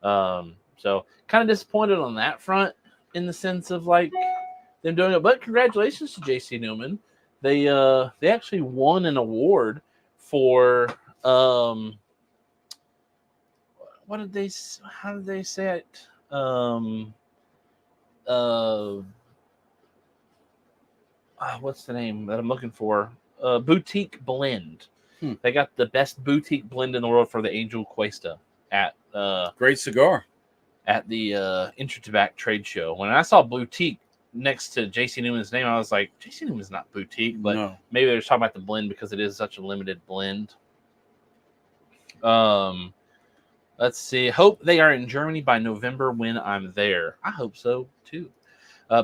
So kind of disappointed on that front in the sense of like them doing it. But congratulations to JC Newman. They actually won an award for how did they say it? What's the name that I'm looking for? Boutique blend. They got the best boutique blend in the world for the Angel Cuesta at great cigar at the Intro Tobacco trade show. When I saw boutique, next to JC Newman's name, I was like, JC Newman's not boutique, but No. maybe they're talking about the blend because it is such a limited blend. Let's see. Hope they are in Germany by November when I'm there. I hope so too.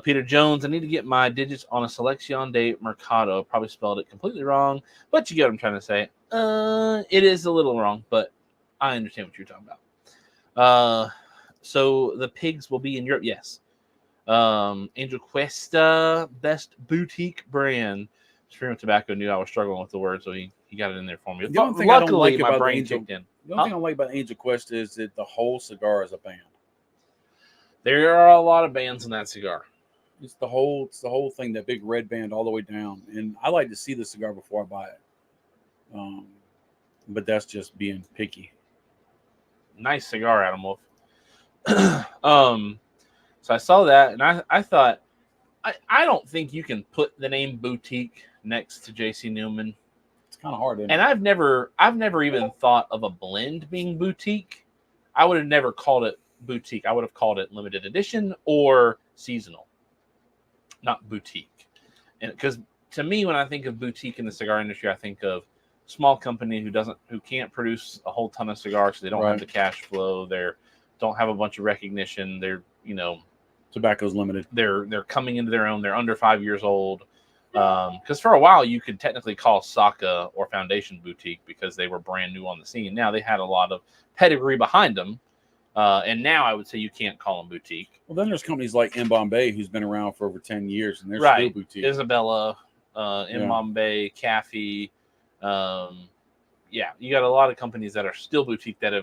Peter Jones, I need to get my digits on a Selection de Mercado. Probably spelled it completely wrong, but you get what I'm trying to say. It is a little wrong, but I understand what you're talking about. So the pigs will be in Europe. Yes. Angel Cuesta, best boutique brand. Supreme Tobacco knew I was struggling with the word, so he got it in there for me. The only thing I don't Luckily, like my about brain Angel- kicked in. The only thing I like about Angel Quest is that the whole cigar is a band. There are a lot of bands in that cigar. It's the whole thing, that big red band all the way down. And I like to see the cigar before I buy it. But that's just being picky. Nice cigar, Adam Wolf. So I saw that, and I thought, I don't think you can put the name boutique next to JC Newman. It's kind of hard, isn't And it? I've never even thought of a blend being boutique. I would have never called it boutique. I would have called it limited edition or seasonal, not boutique. And because to me, when I think of boutique in the cigar industry, I think of small company who can't produce a whole ton of cigars. So they don't have Right. the cash flow. Don't have a bunch of recognition. Tobacco's limited. They're coming into their own. They're under 5 years old. Because for a while you could technically call Saka or Foundation boutique because they were brand new on the scene. Now they had a lot of pedigree behind them, and now I would say you can't call them boutique. Well, then there's companies like M. Bombay, who's been around for over 10 years, and they're Right. still boutique. Isabella, Bombay, Cafe, you got a lot of companies that are still boutique that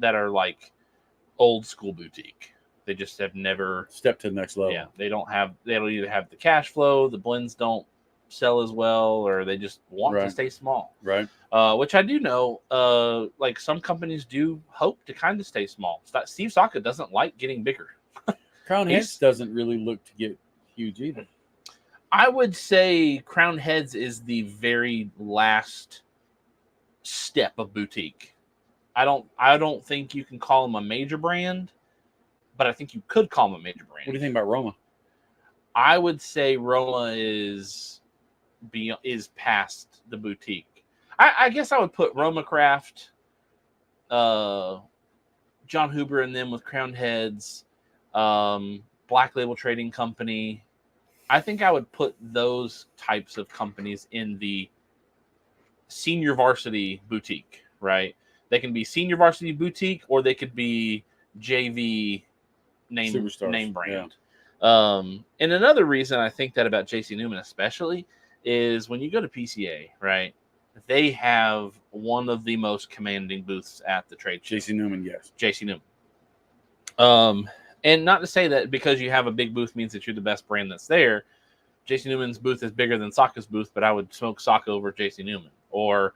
are like old school boutique. They just have never Step to the next level. Yeah, they don't either have the cash flow, the blends don't sell as well, or they just want to Right. stay small. Right. Which I do know, like some companies do hope to kind of stay small. Steve Saka doesn't like getting bigger. Crown He's- Heads doesn't really look to get huge either. I would say Crown Heads is the very last step of boutique. I don't think you can call them a major brand, but I think you could call them a major brand. What do you think about Roma? I would say Roma is past the boutique. I guess I would put Roma Craft, John Huber and them with Crown Heads, Black Label Trading Company. I think I would put those types of companies in the senior varsity boutique, right? They can be senior varsity boutique or they could be JV Superstars, name brand. And another reason I think that about JC Newman especially is when you go to PCA, right? They have one of the most commanding booths at the trade show. JC Newman, yes. JC Newman. And not to say that because you have a big booth means that you're the best brand that's there. JC Newman's booth is bigger than Saka's booth, but I would smoke Saka over JC Newman. Or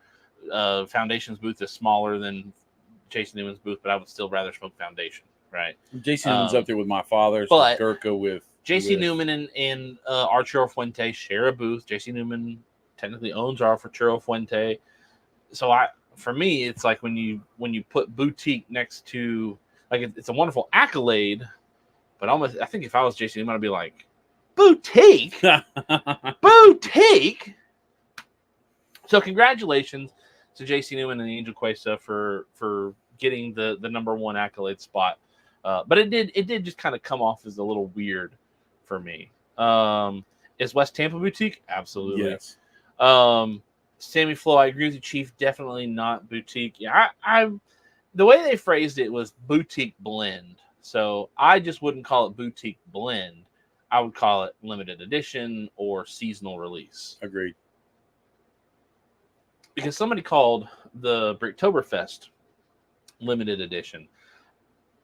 Foundation's booth is smaller than JC Newman's booth, but I would still rather smoke Foundation, right? JC Newman's up there with my father's, but with Gurkha, with JC Newman and Arturo Fuente share a booth. JC Newman technically owns Arturo Fuente. So for me, it's like when you put boutique next to, like, it's a wonderful accolade, but almost I think if I was JC Newman, I'd be like, boutique, boutique. So congratulations to JC Newman and Angel Cuesta for getting the number one accolade spot. But it did just kind of come off as a little weird for me. Is West Tampa boutique? Absolutely. yes. Sammy Flo, I agree with you, Chief. Definitely not boutique. Yeah, I the way they phrased it was boutique blend. So I just wouldn't call it boutique blend. I would call it limited edition or seasonal release. Agreed. Because somebody called the Bricktoberfest limited edition.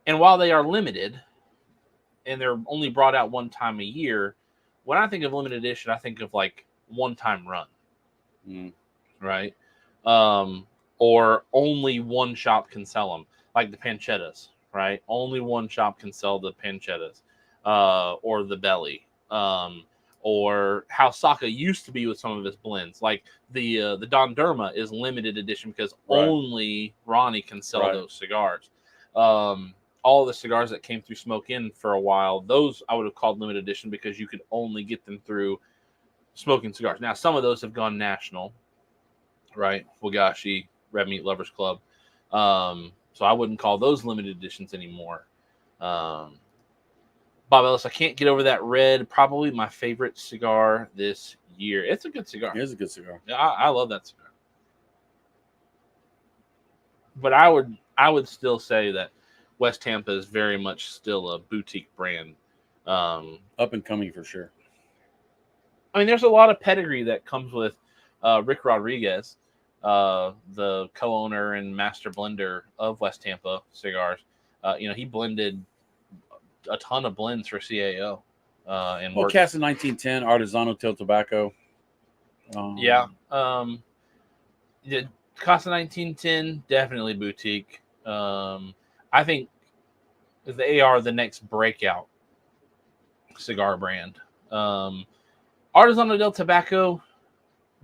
And while they are limited and they're only brought out one time a year, when I think of limited edition, I think of like one-time run. Right? Or only one shop can sell them, like the pancettas, right? Only one shop can sell the pancettas, or the belly, or how Saka used to be with some of his blends. Like the Don Derma is limited edition because Right. only Ronnie can sell Right. those cigars. all the cigars that came through Smoke Inn for a while, those I would have called limited edition because you could only get them through Smoking Cigars. Now, some of those have gone national, right? Wagashi, Red Meat Lovers Club. So I wouldn't call those limited editions anymore. Bob Ellis, I can't get over that red. Probably my favorite cigar this year. It's a good cigar. It is a good cigar. I love that cigar. But I would still say that West Tampa is very much still a boutique brand. Up and coming for sure. I mean, there's a lot of pedigree that comes with Rick Rodriguez, the co-owner and master blender of West Tampa Cigars. He blended a ton of blends for CAO. And Casa 1910, Artesano Til Tobacco. Casa 1910, definitely boutique. I think they are the next breakout cigar brand. Artesano del Tobacco,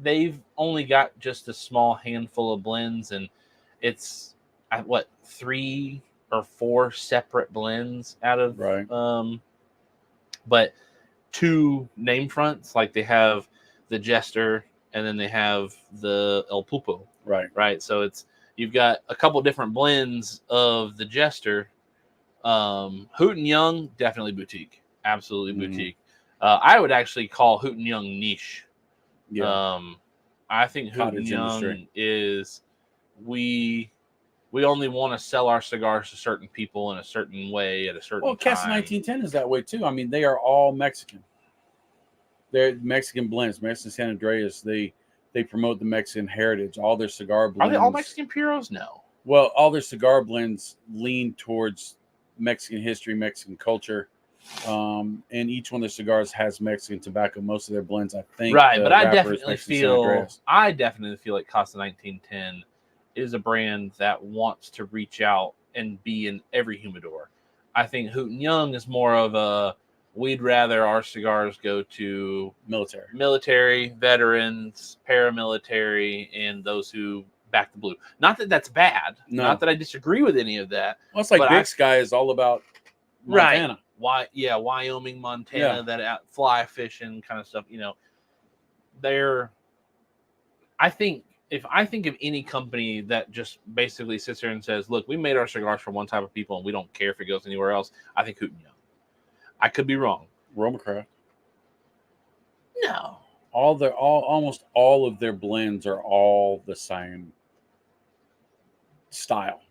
they've only got just a small handful of blends, and it's 3 or 4 separate blends out of right. But 2 name fronts, like they have the Jester and then they have the El Pulpo. Right. So you've got a couple different blends of the Jester. Hooten Young, definitely boutique. Absolutely boutique. I would actually call Hooten Young niche. Yeah. I think Hooten Young is we only want to sell our cigars to certain people in a certain way at a certain time. Casa 1910 is that way too. I mean, they are all Mexican. They're Mexican blends, Mexican San Andreas. They promote the Mexican heritage. All their cigar blends. Are they all Mexican Puros? No. Well, all their cigar blends lean towards Mexican history, Mexican culture. And each one of their cigars has Mexican tobacco. Most of their blends, I think. Right, but I definitely feel like Casa 1910 is a brand that wants to reach out and be in every humidor. I think Hooten Young is more of a we'd rather our cigars go to military, veterans, paramilitary, and those who back the blue. Not that that's bad. No. Not that I disagree with any of that. Well, it's like Big Sky is all about Montana. Right. Wyoming, Montana, that fly fishing kind of stuff. If I think of any company that just basically sits there and says, look, we made our cigars for one type of people and we don't care if it goes anywhere else, I think Hooten Young. I could be wrong. Roma Craft. No. Almost all of their blends are all the same style.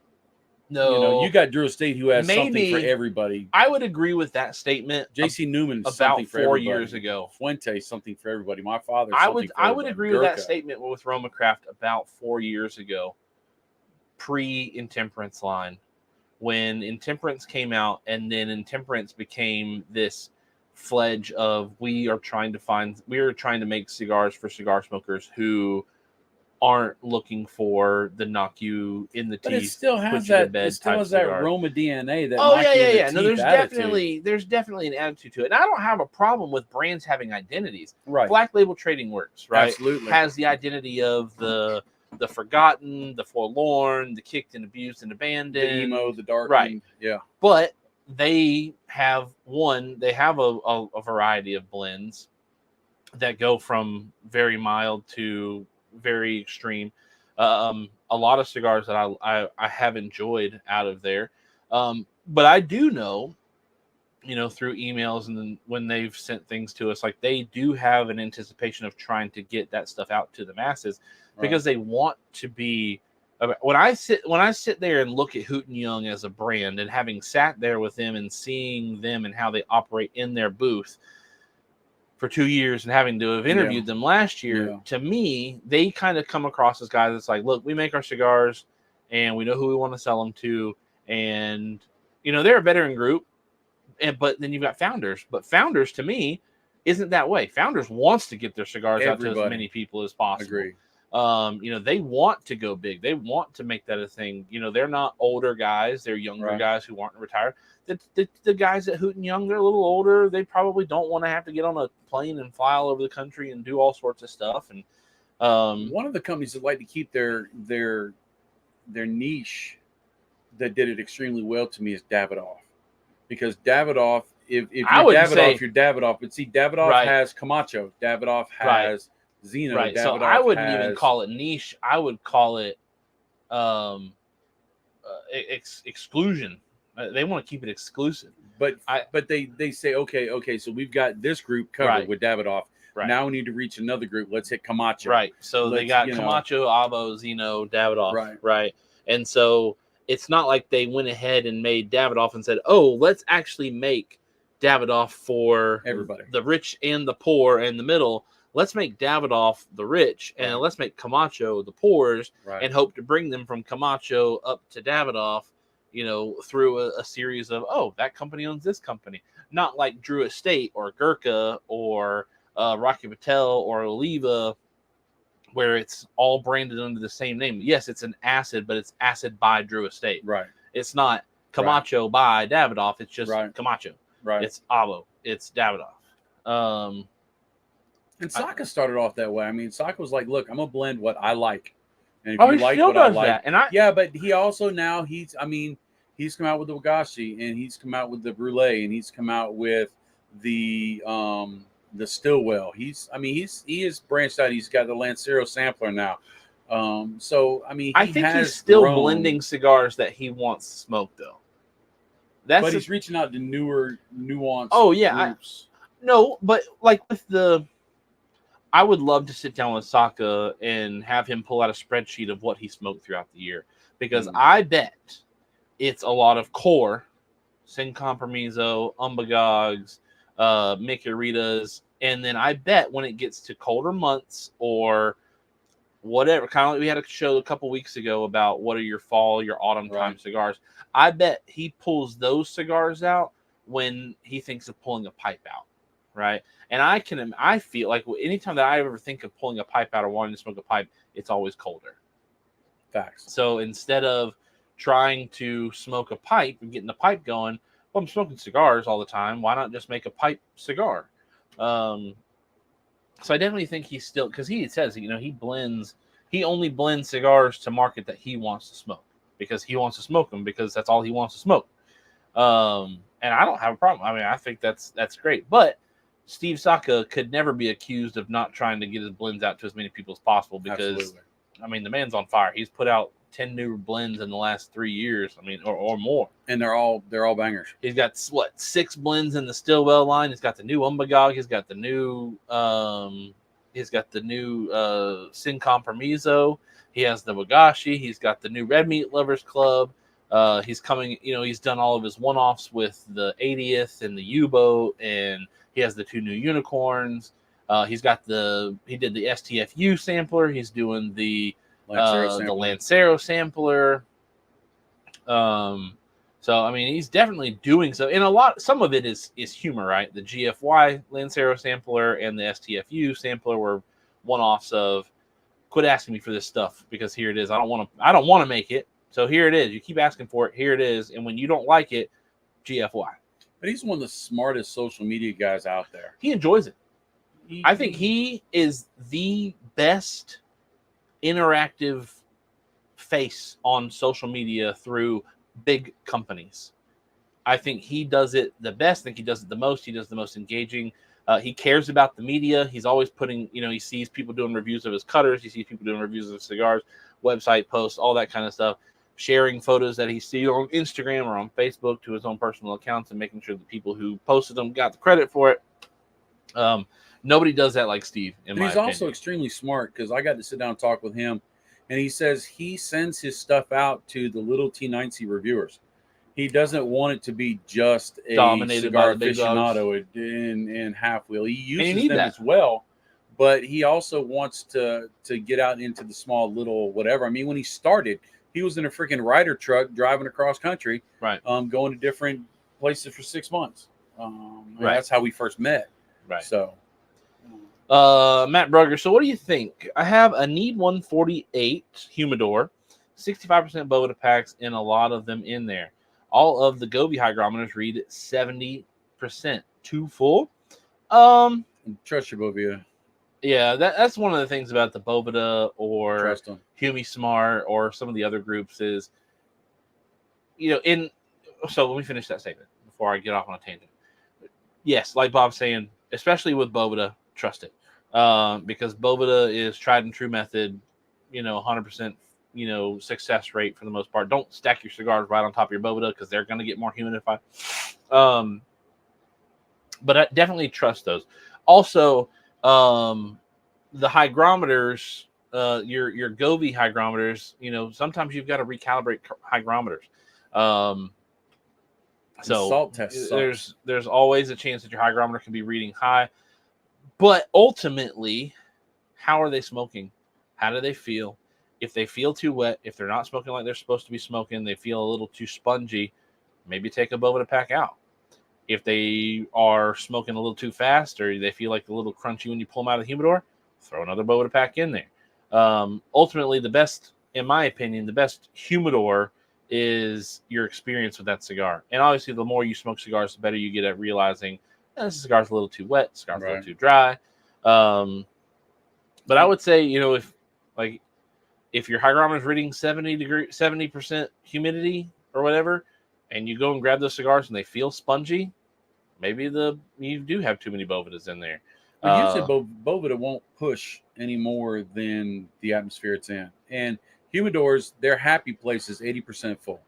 No. You got Drew Estate who has something for everybody. I would agree with that statement. J.C. Newman about 4 years ago. Fuente, something for everybody. My father. I would agree with that statement with Roma Craft about 4 years ago, pre-Intemperance line, when Intemperance came out, and then Intemperance became this fledge of we are trying to make cigars for cigar smokers who aren't looking for the knock you in the teeth. But it still has that. It still has that Roma DNA. That No, there's definitely an attitude to it. And I don't have a problem with brands having identities. Right. Black Label Trading Works, right? Absolutely. Has the identity of the forgotten, the forlorn, the kicked and abused and abandoned, the emo, the dark, right? Yeah. But they have a variety of blends that go from very mild to very extreme. A lot of cigars that I have enjoyed out of there. But I do know, through emails and then when they've sent things to us, like they do have an anticipation of trying to get that stuff out to the masses because they want to be. When I sit there and look at Hooten Young as a brand and having sat there with them and seeing them and how they operate in their booth for 2 years and having to have interviewed them last year, to me, they kind of come across as guys that's like, look, we make our cigars and we know who we want to sell them to. And, they're a veteran group, but then you've got Founders. But Founders, to me, isn't that way. Founders wants to get their cigars out to as many people as possible. Agree. They want to go big. They want to make that a thing. They're not older guys. They're younger guys who want to retire. The guys at Hooten Young, they're a little older. They probably don't want to have to get on a plane and fly all over the country and do all sorts of stuff. And one of the companies that like to keep their niche that did it extremely well to me is Davidoff, because Davidoff, if you're I wouldn't Davidoff, say- you're Davidoff. But see, Davidoff Right. has Camacho. Davidoff Right. has Zeno. Right. Davidoff So I wouldn't even has- call it niche. I would call it exclusion. They want to keep it exclusive. But I- they say, okay, so we've got this group covered Right. with Davidoff. Right. Now we need to reach another group. Let's hit Camacho. Right. So they Let's, got you know- Camacho, Avo, Zeno, Davidoff. Right. Right. And so it's not like they went ahead and made Davidoff and said, "Oh, let's actually make Davidoff for Everybody. the rich and the poor and the middle. Let's make Davidoff the rich, and Right. let's make Camacho the poor's, Right. and hope to bring them from Camacho up to Davidoff, through a series of, oh, that company owns this company." Not like Drew Estate or Gurkha or Rocky Patel or Oliva, where it's all branded under the same name. Yes, it's an acid, but it's acid by Drew Estate. Right. It's not Camacho by Davidoff. It's just Right. Camacho. Right. It's Avo. It's Davidoff. And Saka started off that way. I mean, Saka was like, "Look, I'm gonna blend what I like, and if Oh, you he like still what I does like, that. And I, yeah." But he also now he's come out with the Wagashi, and he's come out with the Brulee, and he's come out with the Stillwell. He is branched out. He's got the Lancero sampler now. So I mean, I he think he's has still grown, blending cigars that he wants to smoke, though. That's but the- he's reaching out to newer, nuanced. Oh, yeah, groups. no, but like I would love to sit down with Saka and have him pull out a spreadsheet of what he smoked throughout the year, because I bet it's a lot of core, Sin Compromiso, Umbagogs, Mikuritas, and then I bet when it gets to colder months or whatever, kind of like we had a show a couple weeks ago about what are your fall, your autumn time Right. cigars. I bet he pulls those cigars out when he thinks of pulling a pipe out, right? And I feel like anytime that I ever think of pulling a pipe out or wanting to smoke a pipe, it's always colder. Facts. So instead of trying to smoke a pipe and getting the pipe going, well, I'm smoking cigars all the time. Why not just make a pipe cigar? So I definitely think he's still, because he says, he only blends cigars to market that he wants to smoke, because he wants to smoke them, because that's all he wants to smoke. And I don't have a problem. I mean, I think that's great. But Steve Saka could never be accused of not trying to get his blends out to as many people as possible, because Absolutely. I mean, the man's on fire. He's put out 10 new blends in the last 3 years. I mean, or more. And they're all bangers. He's got 6 blends in the Stillwell line. He's got the new Umbagog. He's got the new Sin Compromiso. He has the Wagashi. He's got the new Red Meat Lovers Club. He's coming. He's done all of his one-offs with the 80th and the U-boat, and he has the 2 new unicorns. He did the STFU sampler. He's doing the Lancero sampler. So I mean, he's definitely doing so. And some of it is humor, right? The GFY Lancero sampler and the STFU sampler were one-offs of, quit asking me for this stuff, because here it is. I don't want to make it. So here it is. You keep asking for it. Here it is. And when you don't like it, GFY. But he's one of the smartest social media guys out there. He enjoys it. I think he is the best interactive face on social media through big companies. I think he does it the best. I think he does it the most. He does the most engaging. He cares about the media. He's always putting, he sees people doing reviews of his cutters. He sees people doing reviews of his cigars, website posts, all that kind of stuff, sharing photos that he sees on Instagram or on Facebook to his own personal accounts and making sure the people who posted them got the credit for it. Nobody does that like Steve. And he's also extremely smart, because I got to sit down and talk with him, and he says he sends his stuff out to the little T9C reviewers. He doesn't want it to be just a Dominated cigar by the big aficionado and half wheel. He uses them that as well, but he also wants to get out into the small little whatever. I mean, when he started, he was in a freaking Ryder truck driving across country, right? Going to different places for 6 months. And Right. that's how we first met. Right. So. Matt Brugger. So what do you think? I have a Need 148 humidor, 65% Boveda packs, and a lot of them in there. All of the Gobi hygrometers read 70%. Too full. Trust your Boveda. Yeah, that's one of the things about the Boveda or Trust them. Humi Smart or some of the other groups is So let me finish that statement before I get off on a tangent. Yes, like Bob's saying, especially with Boveda, trust it, because Boveda is tried and true method. 100%. Success rate for the most part. Don't stack your cigars right on top of your Boveda because they're going to get more humidified. But I definitely trust those. Also, the hygrometers, your Govee hygrometers, sometimes you've got to recalibrate hygrometers. So salt test there's always a chance that your hygrometer can be reading high. But ultimately, how are they smoking? How do they feel? If they feel too wet, if they're not smoking like they're supposed to be smoking, they feel a little too spongy, maybe take a Boveda pack out. If they are smoking a little too fast or they feel like a little crunchy when you pull them out of the humidor, throw another Boveda pack in there. Ultimately, in my opinion, the best humidor is your experience with that cigar. And obviously, the more you smoke cigars, the better you get at realizing this cigar's a little too wet, this cigar's a little too dry. But I would say, if your hygrometer is reading 70% humidity or whatever, and you go and grab those cigars and they feel spongy, maybe you do have too many Bovedas in there. Well, usually Boveda won't push any more than the atmosphere it's in. And humidors, their happy place is 80% full,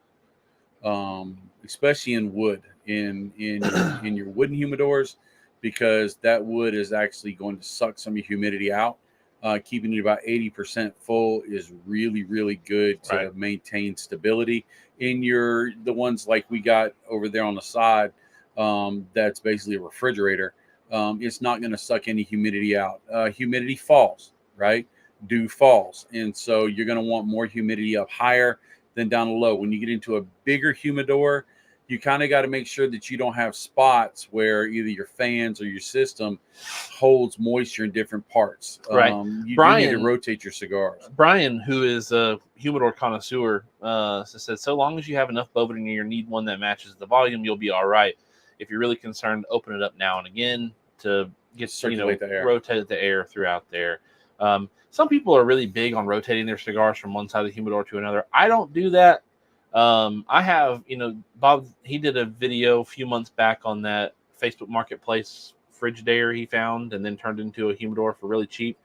especially in wood, in your wooden humidors, because that wood is actually going to suck some of your humidity out. Keeping it about 80% full is really, really good to maintain stability. In the ones like we got over there on the side, that's basically a refrigerator. It's not going to suck any humidity out. Humidity falls, right? Dew falls. And so you're going to want more humidity up higher than down low. When you get into a bigger humidor, you kind of got to make sure that you don't have spots where either your fans or your system holds moisture in different parts. Right. You Brian, need to rotate your cigars. Brian, who is a humidor connoisseur, said, so long as you have enough Boveda in your need one that matches the volume, you'll be all right. If you're really concerned, open it up now and again to get rotate the air throughout there. Some people are really big on rotating their cigars from one side of the humidor to another. I don't do that. I have, Bob, he did a video a few months back on that Facebook Marketplace Frigidaire he found and then turned into a humidor for really cheap.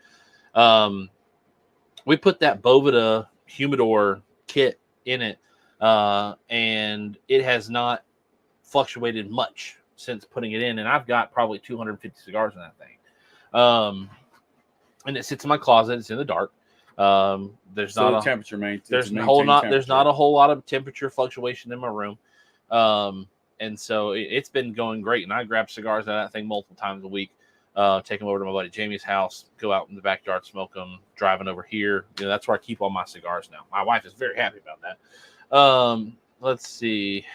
We put that Boveda humidor kit in it, and it has not fluctuated much since putting it in. And I've got probably 250 cigars in that thing. And it sits in my closet. It's in the dark. There's not a temperature there's not a whole lot of temperature fluctuation in my room. And so it's been going great. And I grab cigars out of that thing multiple times a week. Take them over to my buddy Jamie's house, go out in the backyard, smoke them, driving over here. That's where I keep all my cigars now. My wife is very happy about that. Let's see.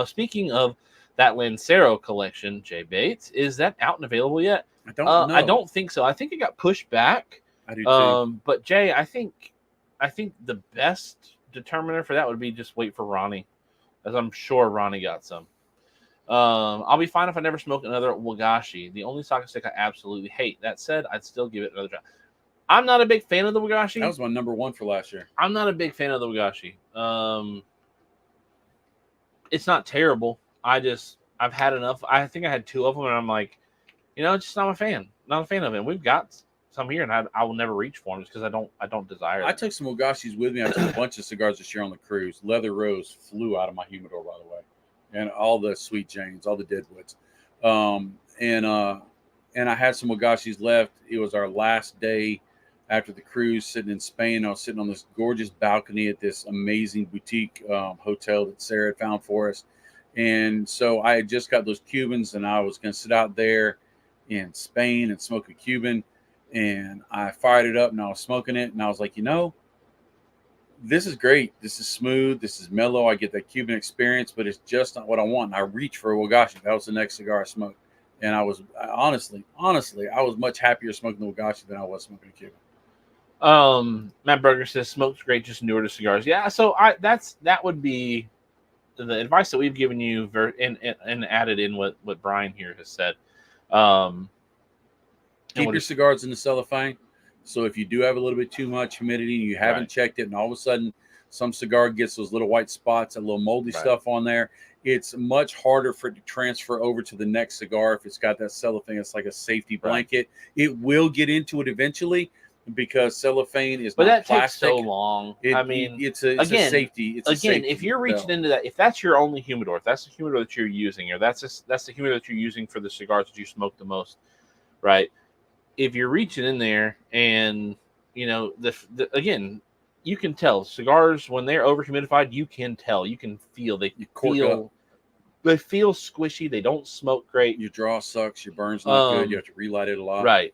Speaking of that Lancero collection, Jay Bates, is that out and available yet? I don't know. I don't think so. I think it got pushed back. I do too. But Jay, I think the best determiner for that would be just wait for Ronnie, as I'm sure Ronnie got some. I'll be fine if I never smoke another Wagashi. The only socket stick I absolutely hate. That said, I'd still give it another try. I'm not a big fan of the Wagashi. That was my number one for last year. I'm not a big fan of the Wagashi. It's not terrible. I've had enough. I think I had two of them, and I'm like, just not a fan. Not a fan of it. And we've got some here, and I will never reach for them just because I don't desire them. I took some Wagashis with me. I took a bunch of cigars this year on the cruise. Leather Rose flew out of my humidor, by the way, and all the Sweet Janes, all the Deadwoods. And I had some Wagashis left. It was our last day after the cruise, sitting in Spain. I was sitting on this gorgeous balcony at this amazing boutique hotel that Sarah had found for us. And so I had just got those Cubans, and I was going to sit out there in Spain and smoke a Cuban. And I fired it up, and I was smoking it, and I was like, this is great. This is smooth. This is mellow. I get that Cuban experience, but it's just not what I want. And I reached for a Wagashi. That was the next cigar I smoked. And I was honestly, I was much happier smoking the Wagashi than I was smoking a Cuban. Matt Berger says smoke's great, just newer to cigars. Yeah, so that would be the advice that we've given you and added in what Brian here has said. Keep your cigars in the cellophane. So if you do have a little bit too much humidity and you haven't checked it, and all of a sudden Some cigar gets those little white spots, and little moldy Right. stuff on there. It's much harder for it to transfer over to the next cigar if it's got that cellophane. It's like a safety blanket. It will get into it eventually because cellophane is But not that plastic. takes so long. I mean, it's a again, safety. It's a again, safety if you're reaching belt. into that, if that's your only humidor, if that's the humidor that you're using, or that's the humidor that you're using for the cigars that you smoke the most, right? If you're reaching in there and the again, you can tell cigars when they're over humidified. You can tell. You can feel they You cork feel up. they feel squishy. They don't smoke great. Your draw sucks. Your burn's not good. You Um, have to relight it a lot. Right.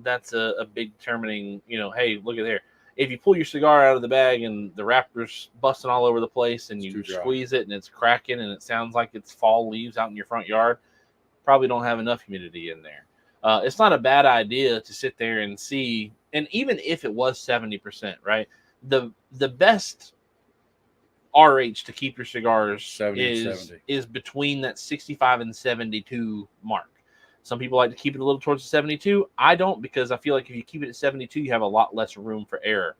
That's a big determining, hey, look at there. If you pull your cigar out of the bag and the wrapper's busting all over the place and It's you too dry. squeeze it and it's cracking and it sounds like it's fall leaves out in your front yard, probably don't have enough humidity in there. It's not a bad idea to sit there and see, and even if it was 70%, right? The best RH to keep your cigars 70. is between that 65 and 72 mark. Some people like to keep it a little towards the 72. I don't, because I feel like if you keep it at 72, you have a lot less room for error.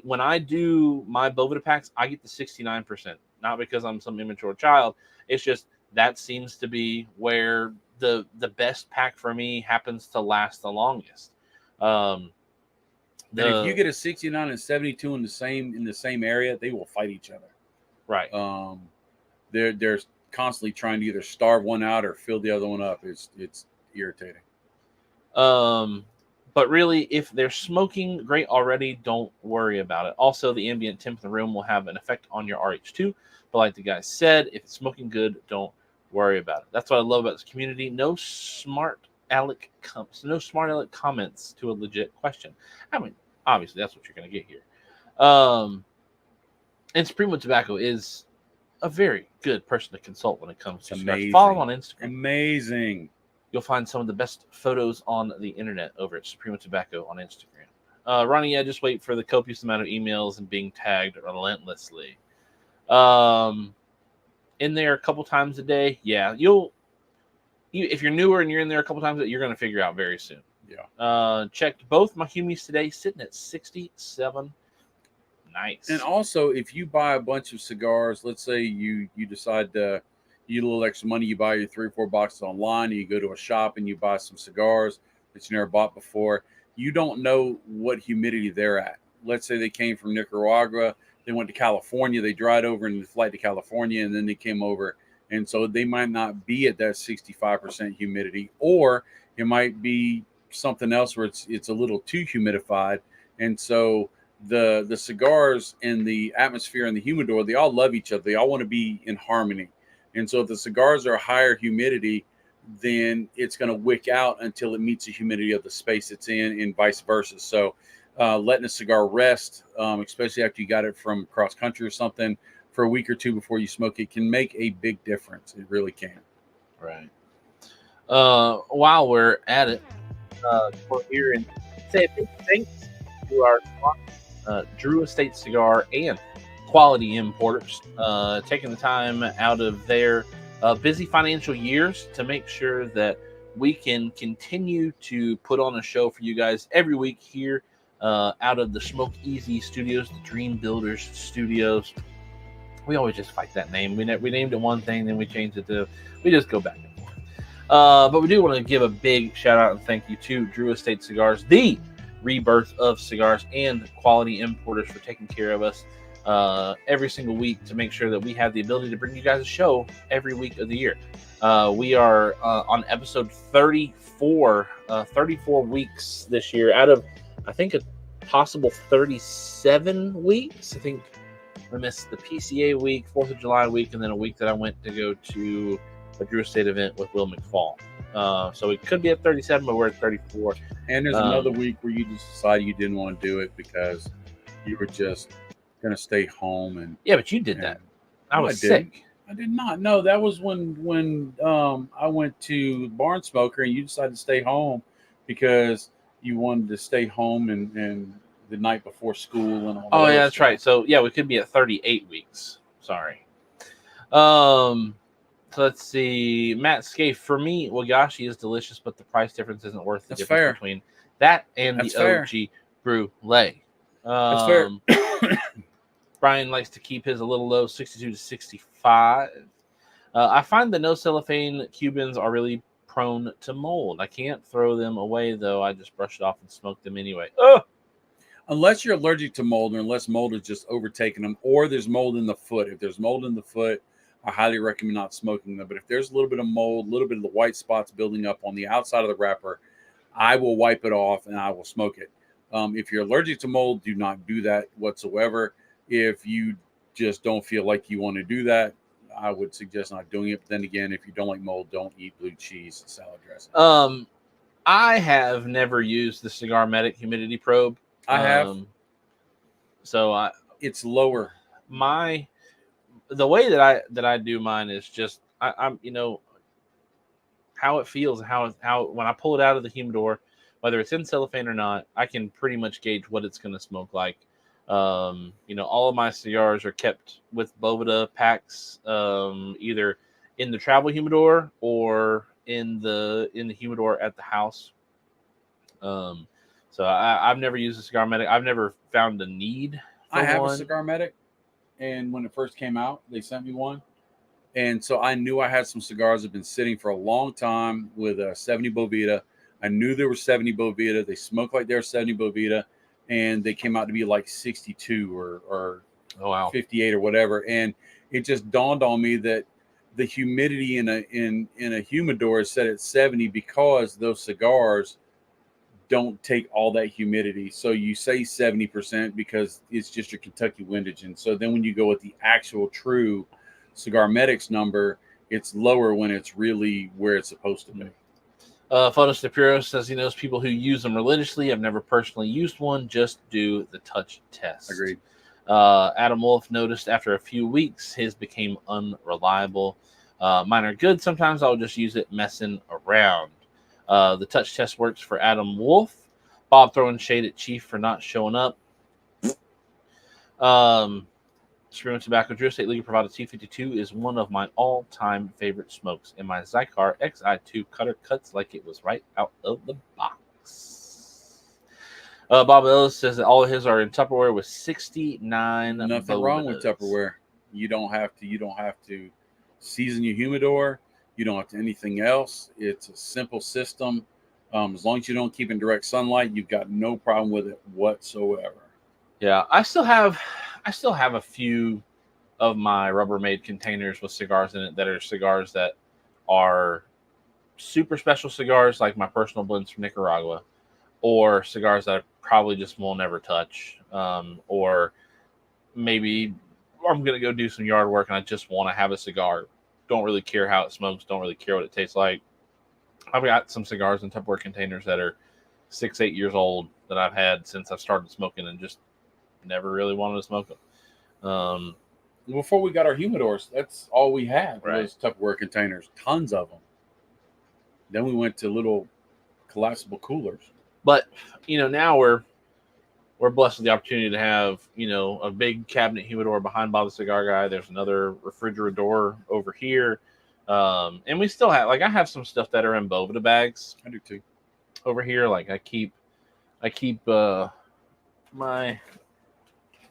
When I do my Boveda packs, I get the 69%, not because I'm some immature child. It's just that seems to be where the best pack for me happens to last the longest. And if you get a 69 and 72 in the same area, they will fight each other. Right. They're constantly trying to either starve one out or fill the other one up. It's irritating. But really, if they're smoking great already, don't worry about it. Also, the ambient temp in the room will have an effect on your RH2. But like the guy said, if it's smoking good, don't worry about it. That's what I love about this community. No smart aleck comments to a legit question. I mean, obviously, that's what you're going to get here. And Supremo Tobacco is a very good person to consult when it comes to cigars. Amazing. Follow him on Instagram. Amazing. You'll find some of the best photos on the internet over at Supremo Tobacco on Instagram. Ronnie, I just wait for the copious amount of emails and being tagged relentlessly. In there a couple times a day. Yeah, if you're newer and you're in there a couple times, you're going to figure out very soon. Yeah. Checked both my Humies today, sitting at 67. Nice. And also, if you buy a bunch of cigars, let's say you decide to use a little extra money, you buy your 3 or 4 boxes online, and you go to a shop and you buy some cigars that you never bought before, you don't know what humidity they're at. Let's say they came from Nicaragua, they went to California, they dried over in the flight to California, and then they came over. And so they might not be at that 65% humidity, or it might be something else where it's a little too humidified. And so the cigars and the atmosphere and the humidor, they all love each other. They all want to be in harmony. And so if the cigars are higher humidity, then it's going to wick out until it meets the humidity of the space it's in, and vice versa. So letting a cigar rest, especially after you got it from cross country or something, for a week or two before you smoke it, can make a big difference. It really can. Right. While we're at it, we're here and say a big thanks to our sponsors, Drew Estate Cigar and Quality Importers, taking the time out of their busy financial years to make sure that we can continue to put on a show for you guys every week here out of the Smoke Easy Studios, the Dream Builders Studios. We always just fight that name. We named it one thing, then we changed it to, we just go back and forth. But we do want to give a big shout out and thank you to Drew Estate Cigars, the rebirth of cigars, and Quality Importers for taking care of us every single week to make sure that we have the ability to bring you guys a show every week of the year. We are on episode 34 weeks this year out of, I think, a possible 37 weeks. I think I missed the PCA week, 4th of July week, and then a week that I went to go to a Drew Estate event with Will McFall. So it could be at 37, but we're at 34. And there's another week where you just decided you didn't want to do it because you were just going to stay home. And yeah, but you did that. I was sick. I did not. No, that was when I went to Barn Smoker and you decided to stay home because you wanted to stay home and the night before school and all that. Oh, yeah, that's right. So, yeah, we could be at 38 weeks. Sorry. So let's see. Matt Scaife, for me, Wagashi is delicious, but the price difference isn't worth the difference between that and the OG Brulee. That's fair. Brian likes to keep his a little low, 62 to 65. I find the no cellophane Cubans are really prone to mold. I can't throw them away, though. I just brush it off and smoke them anyway. Oh! Unless you're allergic to mold, or unless mold is just overtaking them, or there's mold in the foot. If there's mold in the foot, I highly recommend not smoking them. But if there's a little bit of mold, a little bit of the white spots building up on the outside of the wrapper, I will wipe it off and I will smoke it. If you're allergic to mold, do not do that whatsoever. If you just don't feel like you want to do that, I would suggest not doing it. But then again, if you don't like mold, don't eat blue cheese salad dressing. I have never used the Cigar Medic humidity probe. I have. So it's lower. The way that I do mine is just I'm how it feels, how when I pull it out of the humidor, whether it's in cellophane or not, I can pretty much gauge what it's going to smoke like. All of my cigars are kept with Boveda packs, either in the travel humidor or in the humidor at the house. So I've never used a Cigar Medic. I've never found a need for I have one. a Cigar Medic, and when it first came out, they sent me one. And so I knew I had some cigars that had been sitting for a long time with a 70 Boveda. I knew there were 70 Boveda. They smoked like they were 70 Boveda, and they came out to be like 62 or Oh, wow. 58 or whatever. And it just dawned on me that the humidity in a humidor is set at 70 because those cigars don't take all that humidity. So you say 70% because it's just your Kentucky windage. And so then when you go with the actual true Cigar Medic's number, it's lower when it's really where it's supposed to be. Photos Puro says he knows people who use them religiously. I've never personally used one. Just do the touch test. Agreed. Adam Wolf noticed after a few weeks his became unreliable. Mine are good. Sometimes I'll just use it messing around. The touch test works for Adam Wolf. Bob throwing shade at Chief for not showing up. Supreme Tobacco Drew State League provided T52 is one of my all-time favorite smokes, and my Zycar XI2 cutter cuts like it was right out of the box. Bob Ellis says that all of his are in Tupperware with 69. Nothing wrong with Tupperware. You don't have to season your humidor. You don't have to anything else. It's a simple system. As long as you don't keep in direct sunlight, you've got no problem with it whatsoever. Yeah, I still have a few of my Rubbermaid containers with cigars in it that are cigars that are super special cigars, like my personal blends from Nicaragua, or cigars that I probably just will never touch, or maybe I'm going to go do some yard work and I just want to have a cigar. Don't really care how it smokes. Don't really care what it tastes like. I've got some cigars in Tupperware containers that are 6-8 years old that I've had since I've started smoking and just never really wanted to smoke them. Before we got our humidors, that's all we had. Right. Those Tupperware containers, tons of them. Then we went to little collapsible coolers. But now we're blessed with the opportunity to have a big cabinet humidor behind Bob the Cigar Guy. There's another refrigerator over here, and we still have I have some stuff that are in Boveda bags. I do too. Over here, I keep my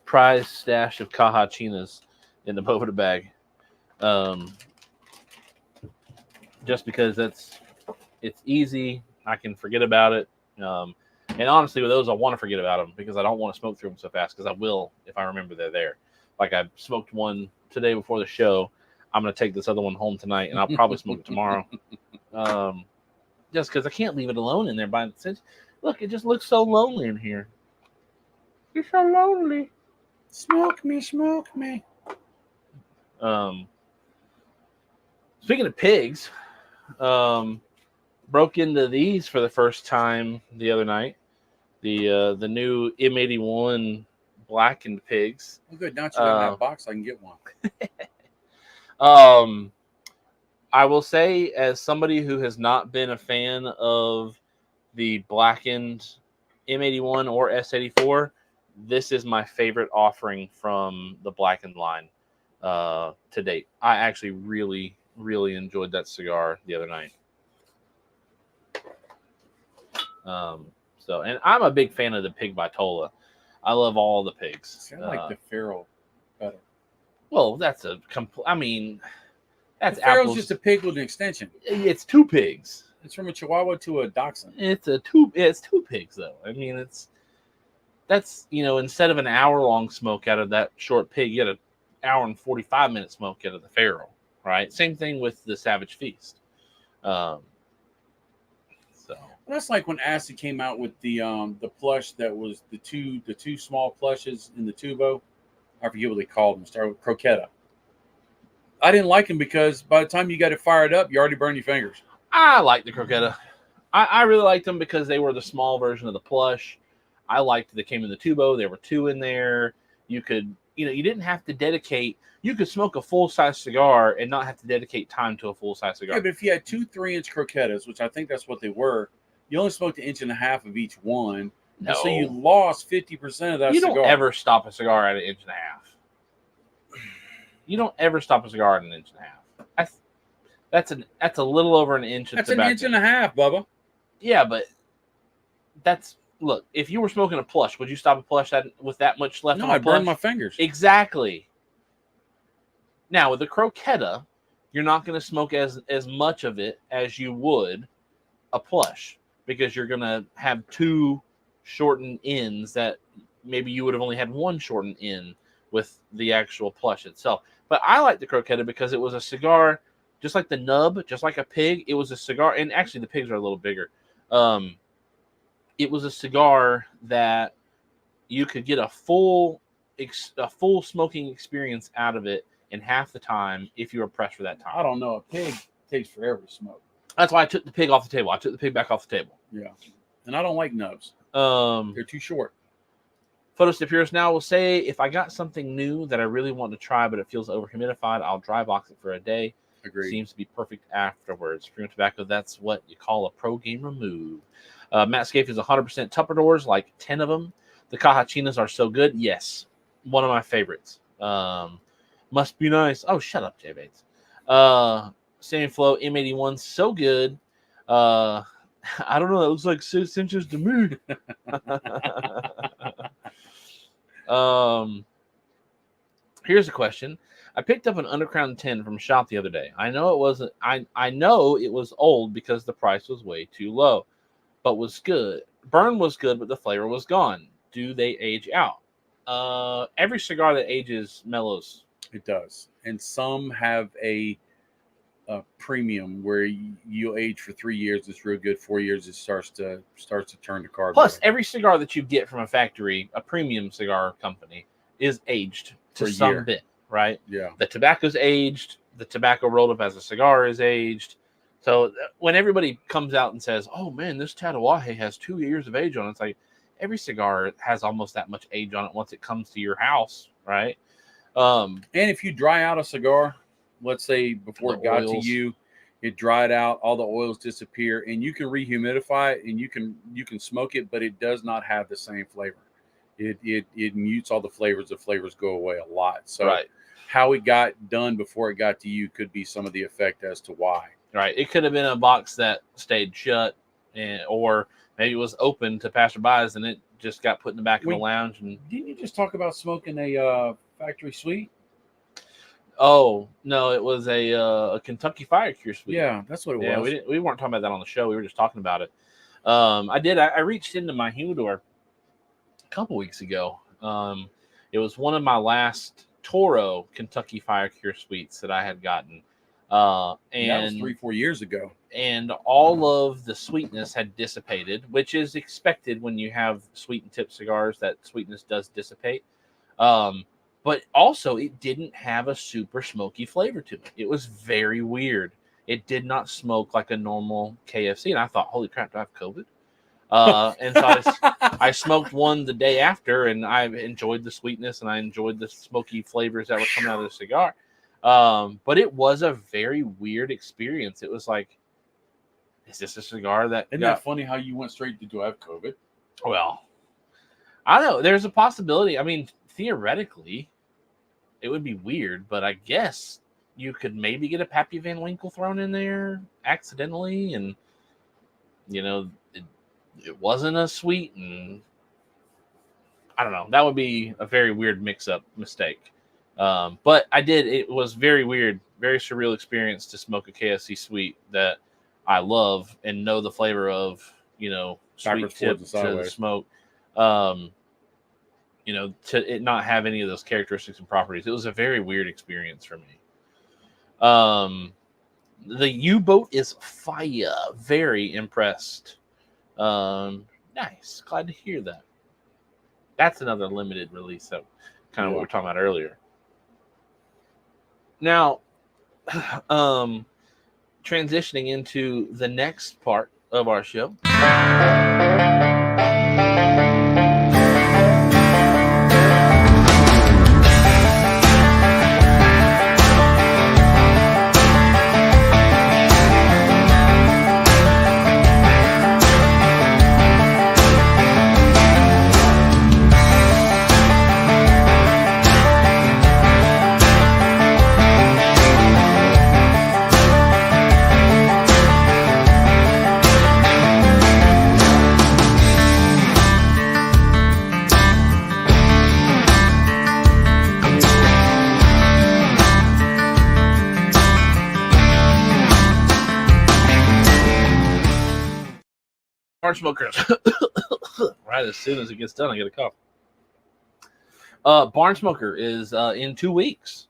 prize stash of Cajachinas in the Boveda bag, just because it's easy. I can forget about it. And honestly, with those, I want to forget about them because I don't want to smoke through them so fast, because I will if I remember they're there. Like I smoked one today before the show. I'm going to take this other one home tonight, and I'll probably smoke it tomorrow. Just because I can't leave it alone in there by itself. Look, it just looks so lonely in here. You're so lonely. Smoke me, smoke me. Speaking of pigs, broke into these for the first time the other night. The new M81 blackened pigs. Oh, good. Now that you got that box, I can get one. I will say, as somebody who has not been a fan of the blackened M81 or S84, this is my favorite offering from the blackened line to date. I actually really, really enjoyed that cigar the other night. And I'm a big fan of the Pig Vitola. I love all the pigs. See, I like the Feral better. Well, that's a I mean, that's The Feral's apples. just a pig with an extension. It's two pigs. It's from a Chihuahua to a Dachshund. It's two pigs though. I mean, that's instead of an hour-long smoke out of that short pig, you get an hour and 45-minute smoke out of the Feral, right? Same thing with the Savage Feast. So that's like when Acid came out with the plush that was the two small plushes in the tubo. I forget what they called them. Started with Croqueta. I didn't like them because by the time you got it fired up, you already burned your fingers. I like the Croqueta. I really liked them because they were the small version of the plush. I liked they came in the tubo. There were two in there. You could, you didn't have to dedicate. You could smoke a full-size cigar and not have to dedicate time to a full-size cigar. Yeah, but if you had 2 3-inch Croquetas, which I think that's what they were, you only smoked 1.5 inches of each one. No. So you lost 50% of that You cigar. don't ever stop a cigar at 1.5 inches. You don't ever stop a cigar at 1.5 inches. That's a little over an inch. That's 1.5 inches, Bubba. Yeah, but look. If you were smoking a plush, would you stop a plush with that much left? No, on a I burned plush? my fingers. Exactly. Now with the Croqueta, you're not going to smoke as much of it as you would a plush because you're going to have 2 shortened ends that maybe you would have only had 1 shortened end with the actual plush itself. But I like the Croqueta because it was a cigar, just like the nub, just like a pig. It was a cigar, and actually the pigs are a little bigger. It was a cigar that you could get a full smoking experience out of it in half the time if you were pressed for that time. I don't know. A pig takes forever to smoke. That's why I took the pig off the table. I took the pig back off the table. Yeah. And I don't like nubs. They're too short. Photostepurus now will say, if I got something new that I really want to try, but it feels overhumidified, I'll dry box it for a day. Agreed. Seems to be perfect afterwards. Premium tobacco, that's what you call a pro gamer move. Matt Scaife is 100% Tupperdoors, like 10 of them. The Cajachinas are so good. Yes. One of my favorites. Must be nice. Oh, shut up, Jay Bates. Sammy Flow M81, so good. I don't know. That looks like 6 inches to me. Here's a question. I picked up an Undercrown 10 from shop the other day. I know it wasn't. I know it was old because the price was way too low, but was good. Burn was good, but the flavor was gone. Do they age out? Every cigar that ages mellows. It does, and some have a premium where you age for 3 years. It's real good. 4 years, it starts to turn to carbon. Plus, every cigar that you get from a factory, a premium cigar company, is aged to some bit, right? Yeah. The tobacco's aged. The tobacco rolled up as a cigar is aged. So when everybody comes out and says, "Oh man, this Tatuaje has 2 years of age on it," it's like every cigar has almost that much age on it once it comes to your house, right? And if you dry out a cigar, let's say before it got to you, it dried out, all the oils disappear, and you can rehumidify it and you can smoke it, but it does not have the same flavor. It mutes all the flavors. The flavors go away a lot. So right. How it got done before it got to you could be some of the effect as to why. Right. It could have been a box that stayed shut, or maybe it was open to passerbys and it just got put in the back of the lounge. And didn't you just talk about smoking a factory sweet? Oh no, it was a Kentucky Fire Cure sweet. Yeah, that's what it was. We weren't talking about that on the show. We were just talking about it. I reached into my humidor a couple weeks ago. It was one of my last Toro Kentucky Fire Cure sweets that I had gotten. And that was 3-4 years ago. And all of the sweetness had dissipated, which is expected when you have sweetened tip cigars. That sweetness does dissipate. But also, it didn't have a super smoky flavor to it. It was very weird. It did not smoke like a normal KFC. And I thought, holy crap, do I have COVID? And so I smoked one the day after, and I enjoyed the sweetness, and I enjoyed the smoky flavors that were coming out of the cigar. But it was a very weird experience. It was like, is this a cigar that... Isn't that funny how you went straight to do I have COVID? Well, I don't know. There's a possibility. I mean, theoretically, it would be weird, but I guess you could maybe get a Pappy Van Winkle thrown in there accidentally, and, it wasn't a sweet, and I don't know. That would be a very weird mix-up mistake. But I did. It was very weird, very surreal experience to smoke a KSC sweet that I love and know the flavor of. Sweet Backwards, tip forwards, and to the sideways. smoke. To it not have any of those characteristics and properties. It was a very weird experience for me. The U-boat is fire. Very impressed. Nice. Glad to hear that. That's another limited release. So kind of what we were talking about earlier. Now, transitioning into the next part of our show. Barn Smokers. Right as soon as it gets done, I get a cough. Barn Smoker is in 2 weeks.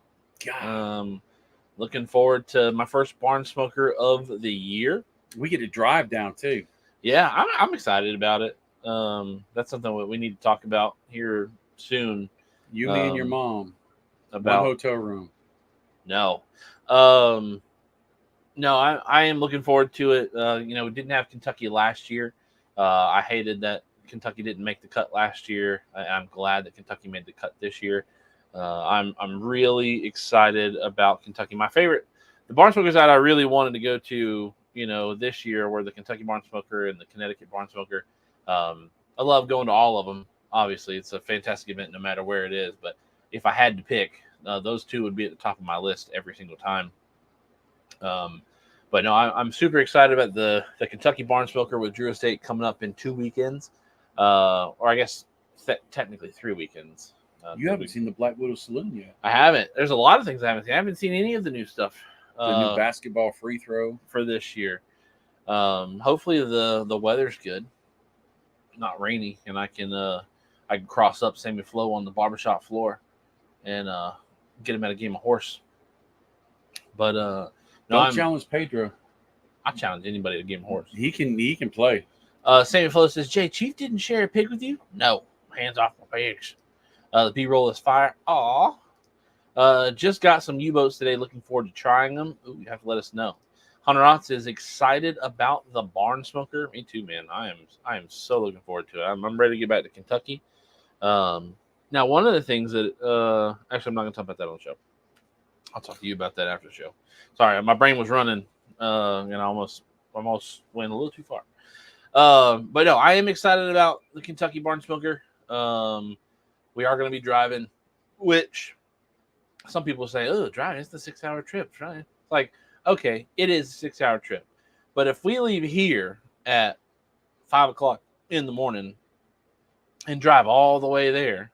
Looking forward to my first Barn Smoker of the year. We get to drive down too. Yeah, I'm excited about it. That's something we need to talk about here soon. You, me, and your mom. About one hotel room. No. No, I am looking forward to it. We didn't have Kentucky last year. I hated that Kentucky didn't make the cut last year. I'm glad that Kentucky made the cut this year. I'm really excited about Kentucky. The Barn Smokers that I really wanted to go to, this year were the Kentucky Barn Smoker and the Connecticut Barn Smoker. I love going to all of them. Obviously, it's a fantastic event no matter where it is. But if I had to pick, those two would be at the top of my list every single time. But no, I'm super excited about the Kentucky Barn Smoker with Drew Estate coming up in 2 weekends, or I guess technically 3 weekends. You haven't seen the Black Widow Saloon yet. I haven't. There's a lot of things I haven't seen. I haven't seen any of the new stuff. The new basketball free throw for this year. Hopefully the weather's good, not rainy, and I can cross up Sammy Flo on the barbershop floor and get him at a game of horse. But don't challenge Pedro. I challenge anybody to game of horse. He can play. Sammy Flo says, Jay, Chief didn't share a pig with you? No. Hands off my pigs. The B-roll is fire. Aw. Just got some U-boats today. Looking forward to trying them. Ooh, you have to let us know. Hunter Otts is excited about the Barn Smoker. Me too, man. I am so looking forward to it. I'm ready to get back to Kentucky. Now, one of the things that actually, I'm not going to talk about that on the show. I'll talk to you about that after the show. Sorry, my brain was running, and I almost went a little too far. But no, I am excited about the Kentucky Barn Smoker. We are going to be driving, which some people say, oh, driving, it's the 6-hour trip. Right? It's like, okay, it is a 6-hour trip. But if we leave here at 5 o'clock in the morning and drive all the way there,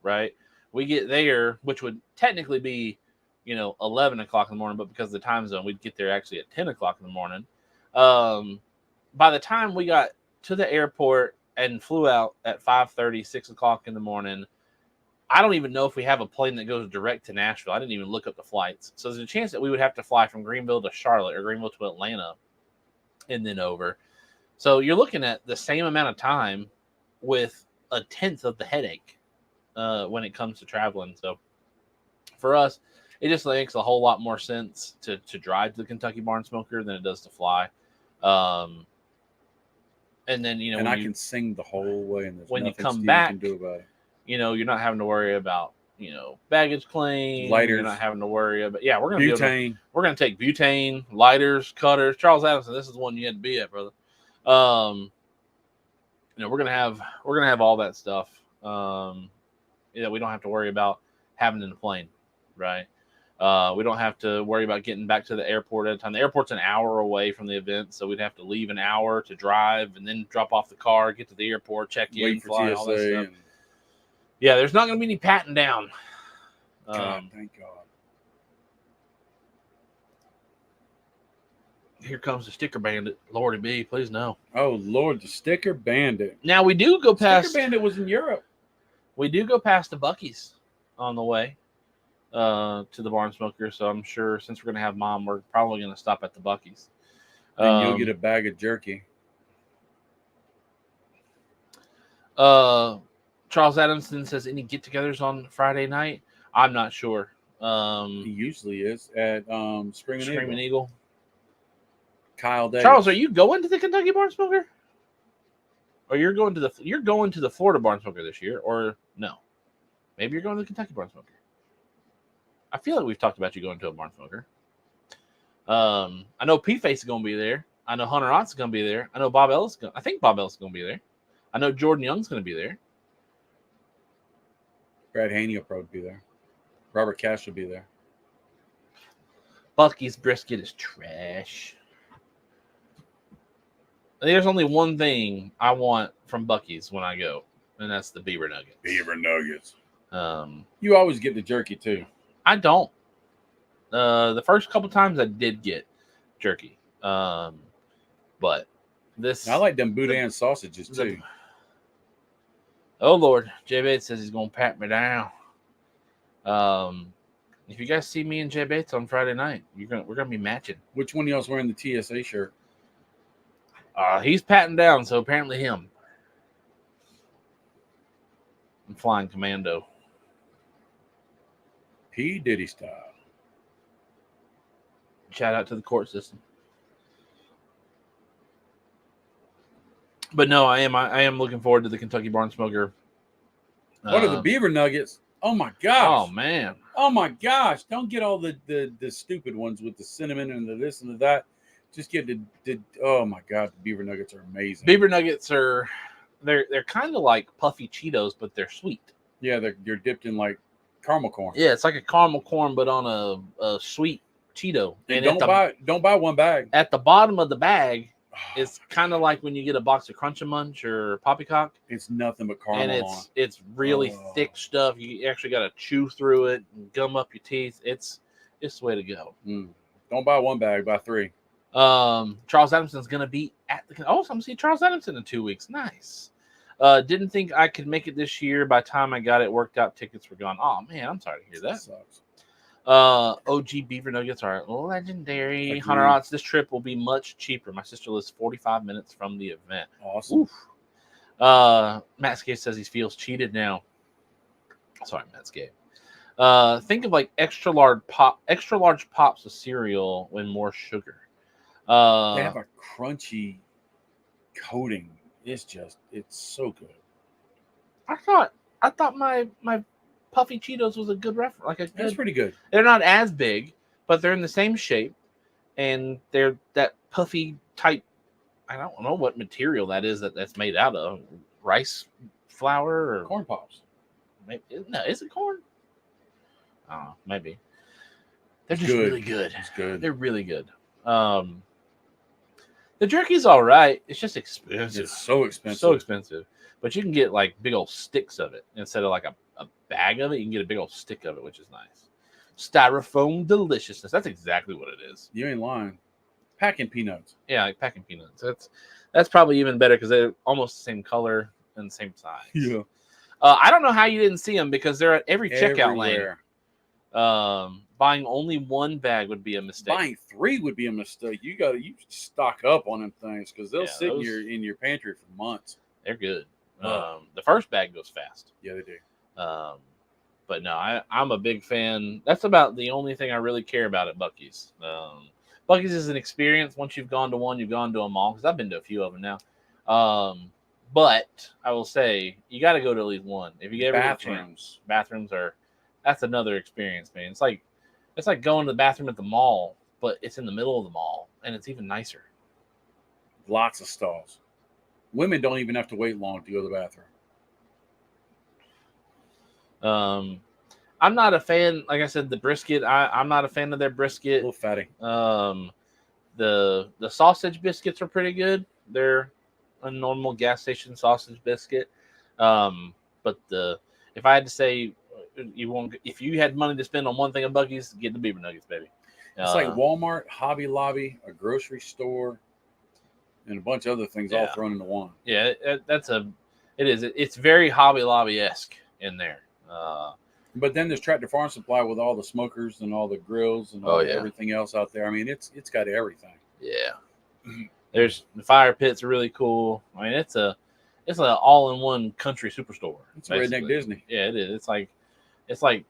right? We get there, which would technically be, 11 o'clock in the morning, but because of the time zone, we'd get there actually at 10 o'clock in the morning. By the time we got to the airport and flew out at 5:30, 6 o'clock in the morning, I don't even know if we have a plane that goes direct to Nashville. I didn't even look up the flights. So there's a chance that we would have to fly from Greenville to Charlotte or Greenville to Atlanta and then over. So you're looking at the same amount of time with a tenth of the headache when it comes to traveling. So for us, it just makes a whole lot more sense to drive to the Kentucky Barn Smoker than it does to fly. And then, and I can sing the whole way, and there's when you nothing come Steve back, can do about it. You're not having to worry about, baggage claim. Lighters. You're not having to worry about, we're going to Butane. We're going to take butane, lighters, cutters. Charles Adamson, this is the one you had to be at, brother. We're going to have all that stuff. We don't have to worry about having in the plane, right? We don't have to worry about getting back to the airport at a time. The airport's an hour away from the event, so we'd have to leave an hour to drive and then drop off the car, get to the airport, check in, Wait for fly, TSA, all that stuff. Yeah, there's not going to be any patting down. God, thank God. Here comes the sticker bandit. Lordy be, please no. Oh Lord, the sticker bandit. Now we do go past. Sticker bandit was in Europe. We do go past the Buc-ee's on the way to the Barn Smoker. So I'm sure since we're going to have Mom, we're probably going to stop at the Buc-ee's. And you'll get a bag of jerky. Charles Adamson says, any get-togethers on Friday night? I'm not sure. He usually is at Screaming Eagle. Kyle Davis. Charles, are you going to the Kentucky Barn Smoker? Or you're going to the Florida Barn Smoker this year, or no? Maybe you're going to the Kentucky Barn Smoker. I feel like we've talked about you going to a Barn Smoker. I know P-Face is going to be there. I know Hunter Ott's going to be there. I know Bob Ellis. I think Bob Ellis is going to be there. I know Jordan Young's going to be there. Brad Haney will probably be there. Robert Cash will be there. Buc-ee's brisket is trash. There's only one thing I want from Buc-ee's when I go, and that's the beaver nuggets. Beaver nuggets. You always get the jerky too. I don't. The first couple times I did get jerky, but this I like them boudin sausages too. Oh Lord, Jay Bates says he's gonna pat me down. If you guys see me and Jay Bates on Friday night, we're gonna be matching. Which one of y'all's wearing the TSA shirt? He's patting down, so apparently him. I'm flying commando. P. Diddy style. Shout out to the court system. But no, I am looking forward to the Kentucky Barn Smoker. What are the beaver nuggets? Oh my gosh. Oh man. Oh my gosh. Don't get all the stupid ones with the cinnamon and the this and the that. Just get the oh my god, the beaver nuggets are amazing. Beaver nuggets are they're kind of like puffy Cheetos, but they're sweet. Yeah, they're dipped in like caramel corn. Yeah, it's like a caramel corn, but on a sweet Cheeto. And don't buy one bag. At the bottom of the bag, it's kind of like when you get a box of Crunch 'n Munch or Poppycock. It's nothing but caramel. And it's really thick stuff. You actually got to chew through it and gum up your teeth. It's the way to go. Don't buy one bag, buy 3. Charles Adamson's gonna be at the. Oh, so I'm gonna see Charles Adamson in 2 weeks. Nice. Didn't think I could make it this year. By the time I got it worked out, tickets were gone. Oh man, I'm sorry to hear that. Sucks. OG beaver nuggets are legendary. Agreed. 100 odds. This trip will be much cheaper. My sister lives 45 minutes from the event. Awesome. Oof. Matt Skate says he feels cheated now. Sorry, Matt Skate. Think of like extra large pops of cereal with more sugar. They have a crunchy coating. It's so good. I thought my puffy Cheetos was a good reference. That's pretty good. They're not as big, but they're in the same shape, and they're that puffy type. I don't know what material that is that's made out of. Rice flour or corn pops. Maybe, no, is it corn? I don't know. Maybe. They're just good. really good. It's good. They're really good. The jerky's all right. It's just expensive. It's so expensive. So expensive. But you can get like big old sticks of it instead of like a bag of it. You can get a big old stick of it, which is nice. Styrofoam deliciousness. That's exactly what it is. You ain't lying. Packing peanuts. Yeah, like packing peanuts. That's probably even better because they're almost the same color and the same size. Yeah. I don't know how you didn't see them because they're at every checkout Everywhere. lane. Buying only one bag would be a mistake. Buying 3 would be a mistake. You stock up on them things because they'll sit in your pantry for months. They're good. The first bag goes fast. Yeah, they do. But no, I'm a big fan. That's about the only thing I really care about at Buc-ee's. Buc-ee's is an experience. Once you've gone to one, you've gone to them all. Because I've been to a few of them now. But I will say you got to go to at least one. If you ever get a chance. Bathrooms that's another experience, man. It's like going to the bathroom at the mall, but it's in the middle of the mall, and it's even nicer. Lots of stalls. Women don't even have to wait long to go to the bathroom. I'm not a fan. Like I said, the brisket. I'm not a fan of their brisket. A little fatty. The sausage biscuits are pretty good. They're a normal gas station sausage biscuit. But if I had to say, if you had money to spend on one thing at Buc-ee's, get the beaver nuggets, baby. It's like Walmart, Hobby Lobby, a grocery store, and a bunch of other things all thrown into one. Yeah, it's very Hobby Lobby-esque in there. But then there's Tractor Farm Supply with all the smokers and all the grills and everything else out there. I mean, it's got everything. Yeah. There's the fire pit's really cool. I mean, it's an all-in-one country superstore. It's redneck Disney. Yeah, it is. It's like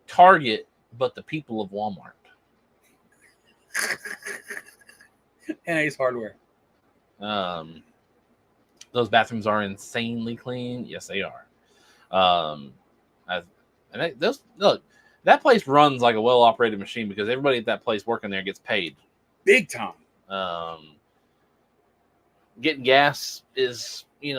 Target, but the people of Walmart. And Ace Hardware. Those bathrooms are insanely clean. Yes, they are. Look, that place runs like a well-operated machine because everybody at that place working there gets paid big time. Getting gas is, you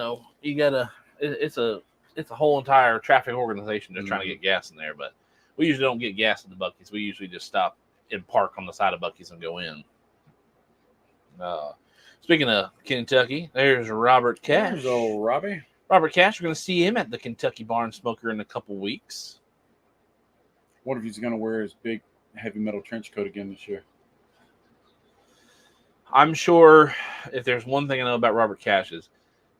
gotta. It's a whole entire traffic organization just trying to get gas in there. But we usually don't get gas at the Buc-ee's. We usually just stop and park on the side of Buc-ee's and go in. Speaking of Kentucky, there's Robert Cash. There's old Robbie. Robert Cash, we're going to see him at the Kentucky Barn Smoker in a couple weeks. What if he's going to wear his big heavy metal trench coat again this year? I'm sure if there's one thing I know about Robert Cash is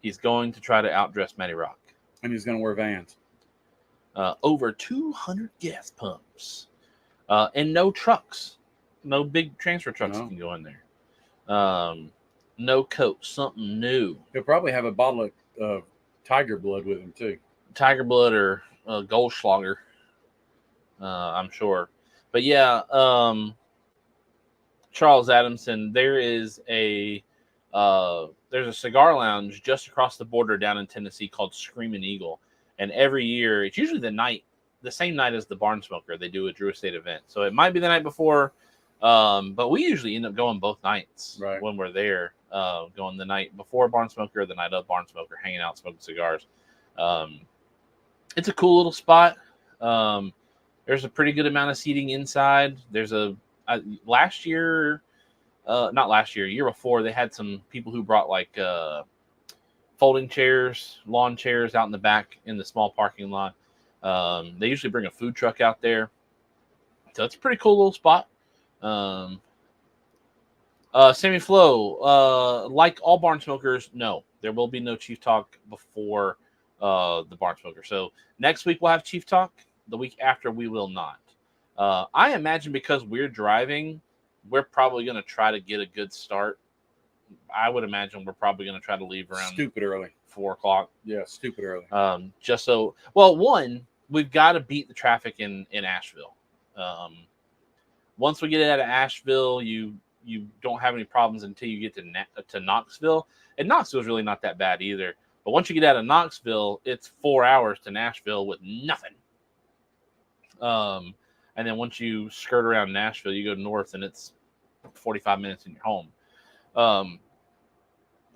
he's going to try to outdress Matty Rock. And he's going to wear Vans. Over 200 gas pumps. And no trucks. No big transfer trucks can go in there. No coat. Something new. He'll probably have a bottle of Tiger Blood with him, too. Tiger Blood or Goldschlager. I'm sure. But yeah, Charles Adamson, there's a cigar lounge just across the border down in Tennessee called Screaming Eagle. And every year, it's usually the same night as the Barn Smoker, they do a Drew Estate event. So it might be the night before, but we usually end up going both nights when we're there. Going the night before Barn Smoker or the night of Barn Smoker, hanging out, smoking cigars. It's a cool little spot. There's a pretty good amount of seating inside. There's year before, they had some people who brought like folding chairs, lawn chairs out in the back in the small parking lot. They usually bring a food truck out there. So it's a pretty cool little spot. Sammy Flo, like all Barn Smokers, no, there will be no Chief Talk before the Barn Smoker. So next week we'll have Chief Talk. The week after we will not. I imagine because we're driving, we're probably going to try to get a good start. I would imagine we're probably going to try to leave around stupid early, 4:00. Yeah, stupid early. Just so, well, we've got to beat the traffic in Asheville. Once we get out of Asheville, you don't have any problems until you get to Knoxville. And Knoxville is really not that bad either. But once you get out of Knoxville, it's 4 hours to Nashville with nothing. And then once you skirt around Nashville, you go north and it's 45 minutes and you're home.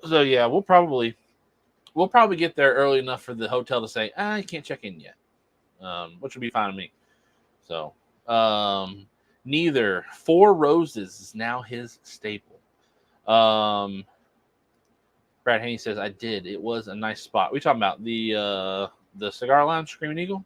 So yeah, we'll probably get there early enough for the hotel to say, you can't check in yet. Which would be fine with me. So, neither Four Roses is now his staple. Brad Haney says, I did. It was a nice spot. We talking about the cigar lounge, Screaming Eagle?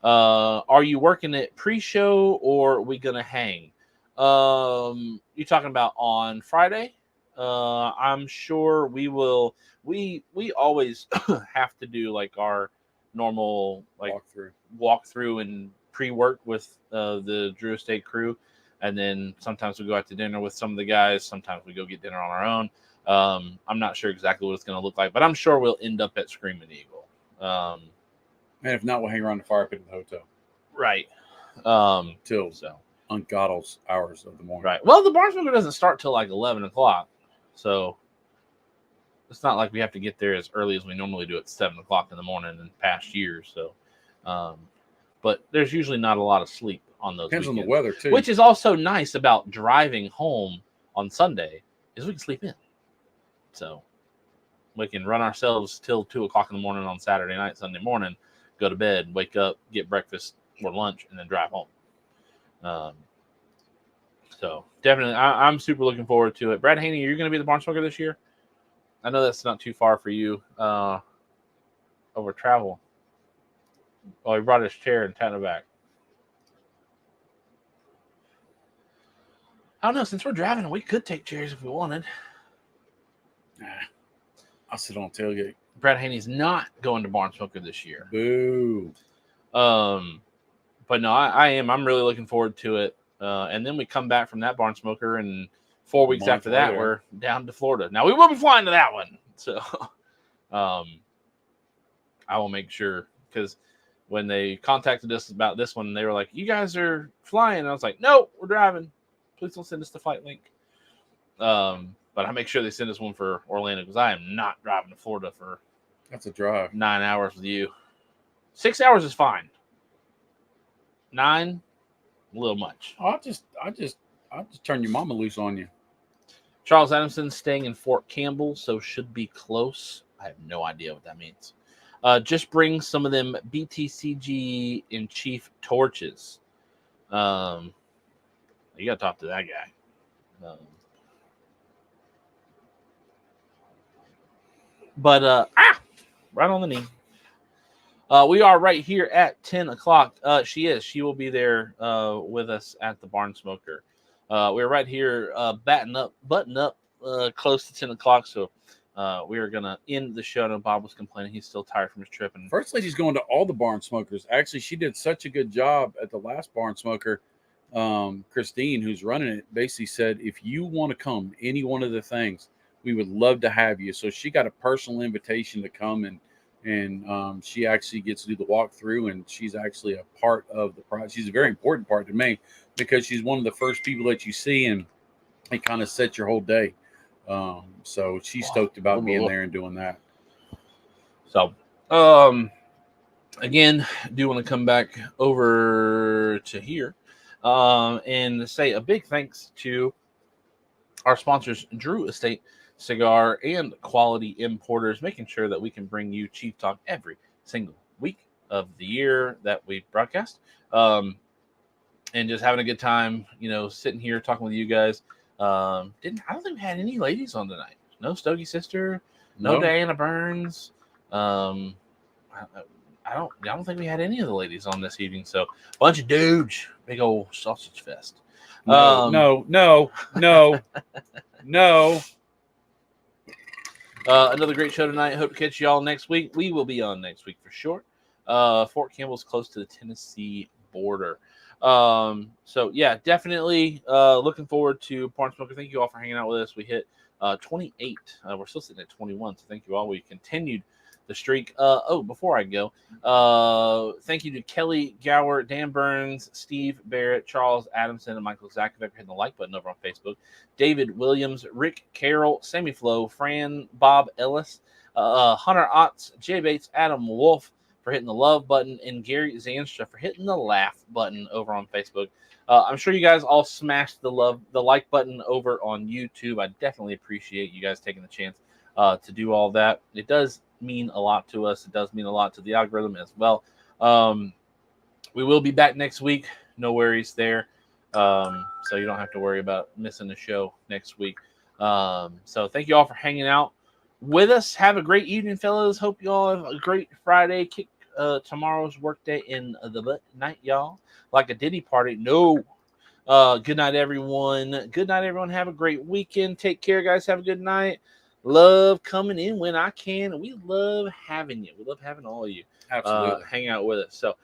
Are you working it pre-show or are we gonna hang? You talking about on Friday? I'm sure we will. We always have to do like our normal like walkthrough and pre-work with the Drew Estate crew, and then sometimes we go out to dinner with some of the guys. Sometimes we go get dinner on our own. I'm not sure exactly what it's going to look like, but I'm sure we'll end up at Screaming Eagle. And if not, we'll hang around the fire pit of the hotel. Right. Till ungodly hours of the morning. Right. Well, the Barn Smoker doesn't start till like 11 o'clock. So it's not like we have to get there as early as we normally do at 7 o'clock in the morning in past years. So, but there's usually not a lot of sleep on those Depends weekends, on the weather, too. Which is also nice about driving home on Sunday is we can sleep in. So we can run ourselves till 2 o'clock in the morning on Saturday night, Sunday morning, go to bed, wake up, get breakfast or lunch, and then drive home. So definitely, I'm super looking forward to it. Brad Haney, you're going to be the Barn Smoker this year? I know that's not too far for you over travel. Oh, he brought his chair and tightened it back. I don't know. Since we're driving, we could take chairs if we wanted. Nah, I'll sit on tailgate. Brad Haney's not going to Barn Smoker this year. Boo. But no, I am. I'm really looking forward to it. And then we come back from that Barn Smoker, and 4 weeks after that, we're down to Florida. Now, we will be flying to that one. So I will make sure, because when they contacted us about this one, they were like, you guys are flying. And I was like, no, we're driving. Please don't send us the flight link. But I make sure they send us one for Orlando, because I am not driving to Florida for That's a drive. 9 hours with you. 6 hours is fine. 9, a little much. I'll just turn your mama loose on you. Charles Adamson staying in Fort Campbell, so should be close. I have no idea what that means. Just bring some of them BTCG in chief torches. You got to talk to that guy. Right on the knee. We are right here at 10 o'clock. She is. She will be there with us at the Barn Smoker. We're right here button up, close to 10 o'clock. So we are going to end the show. No, Bob was complaining. He's still tired from his trip. And First Lady's going to all the Barn Smokers. Actually, she did such a good job at the last Barn Smoker. Christine, who's running it, basically said, if you want to come any one of the things, we would love to have you. So she got a personal invitation to come, and she actually gets to do the walkthrough, and she's actually a part of the process. She's a very important part to me, because she's one of the first people that you see, and it kind of sets your whole day. So she's stoked about being there and doing that. So, again, do want to come back over to here and say a big thanks to our sponsors, Drew Estate Cigar and Quality Importers, making sure that we can bring you Chief Talk every single week of the year that we broadcast. And just having a good time, sitting here talking with you guys. I don't think we had any ladies on tonight. No Stogie Sister, no Diana Burns. I don't think we had any of the ladies on this evening. So a bunch of dudes, big old sausage fest. No. Another great show tonight. Hope to catch you all next week. We will be on next week for sure. Fort Campbell's close to the Tennessee border. So yeah, definitely looking forward to Barn Smoker. Thank you all for hanging out with us. We hit 28. We're still sitting at 21. So thank you all. We continued the streak. Before I go, thank you to Kelly Gower, Dan Burns, Steve Barrett, Charles Adamson, and Michael Zakovic for hitting the like button over on Facebook. David Williams, Rick Carroll, Sammy Flo, Fran, Bob Ellis, Hunter Otts, Jay Bates, Adam Wolf for hitting the love button, and Gary Zanstra for hitting the laugh button over on Facebook. I'm sure you guys all smashed the like button over on YouTube. I definitely appreciate you guys taking the chance to do all that. It does mean a lot to us. It does mean a lot to the algorithm as well. We will be back next week. No worries there. So you don't have to worry about missing the show next week. So thank you all for hanging out with us. Have a great evening, fellas. Hope you all have a great Friday. Kick tomorrow's workday in the butt night, y'all. Like a Diddy party. No. Good night, everyone. Good night, everyone. Have a great weekend. Take care, guys. Have a good night. Love coming in when I can. We love having you. We love having all of you hang out with us. So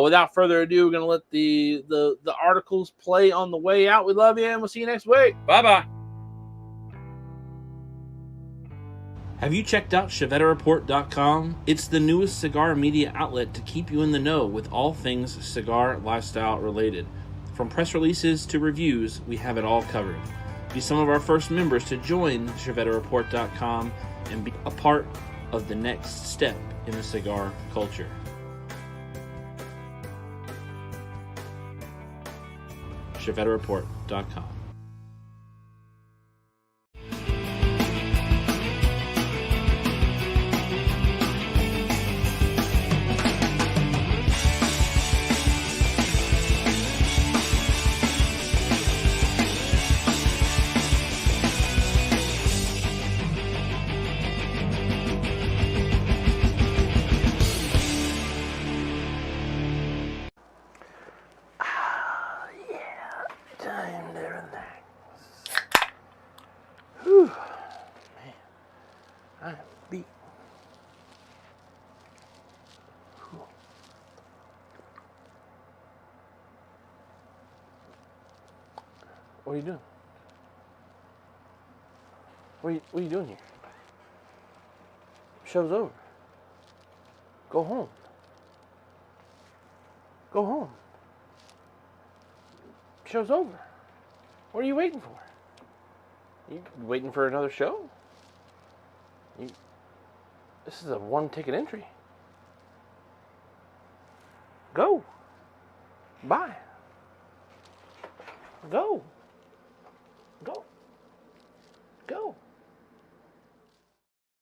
without further ado, we're going to let the articles play on the way out. We love you, and we'll see you next week. Bye-bye. Have you checked out ChevetteReport.com? It's the newest cigar media outlet to keep you in the know with all things cigar lifestyle related. From press releases to reviews, we have it all covered. Be some of our first members to join ChevetteReport.com and be a part of the next step in the cigar culture. ChevetteReport.com. I am beat. What are you doing? What are you doing here? Show's over. Go home. Go home. Show's over. What are you waiting for? You waiting for another show? This is a one-ticket entry. Go. Bye. Go. Go.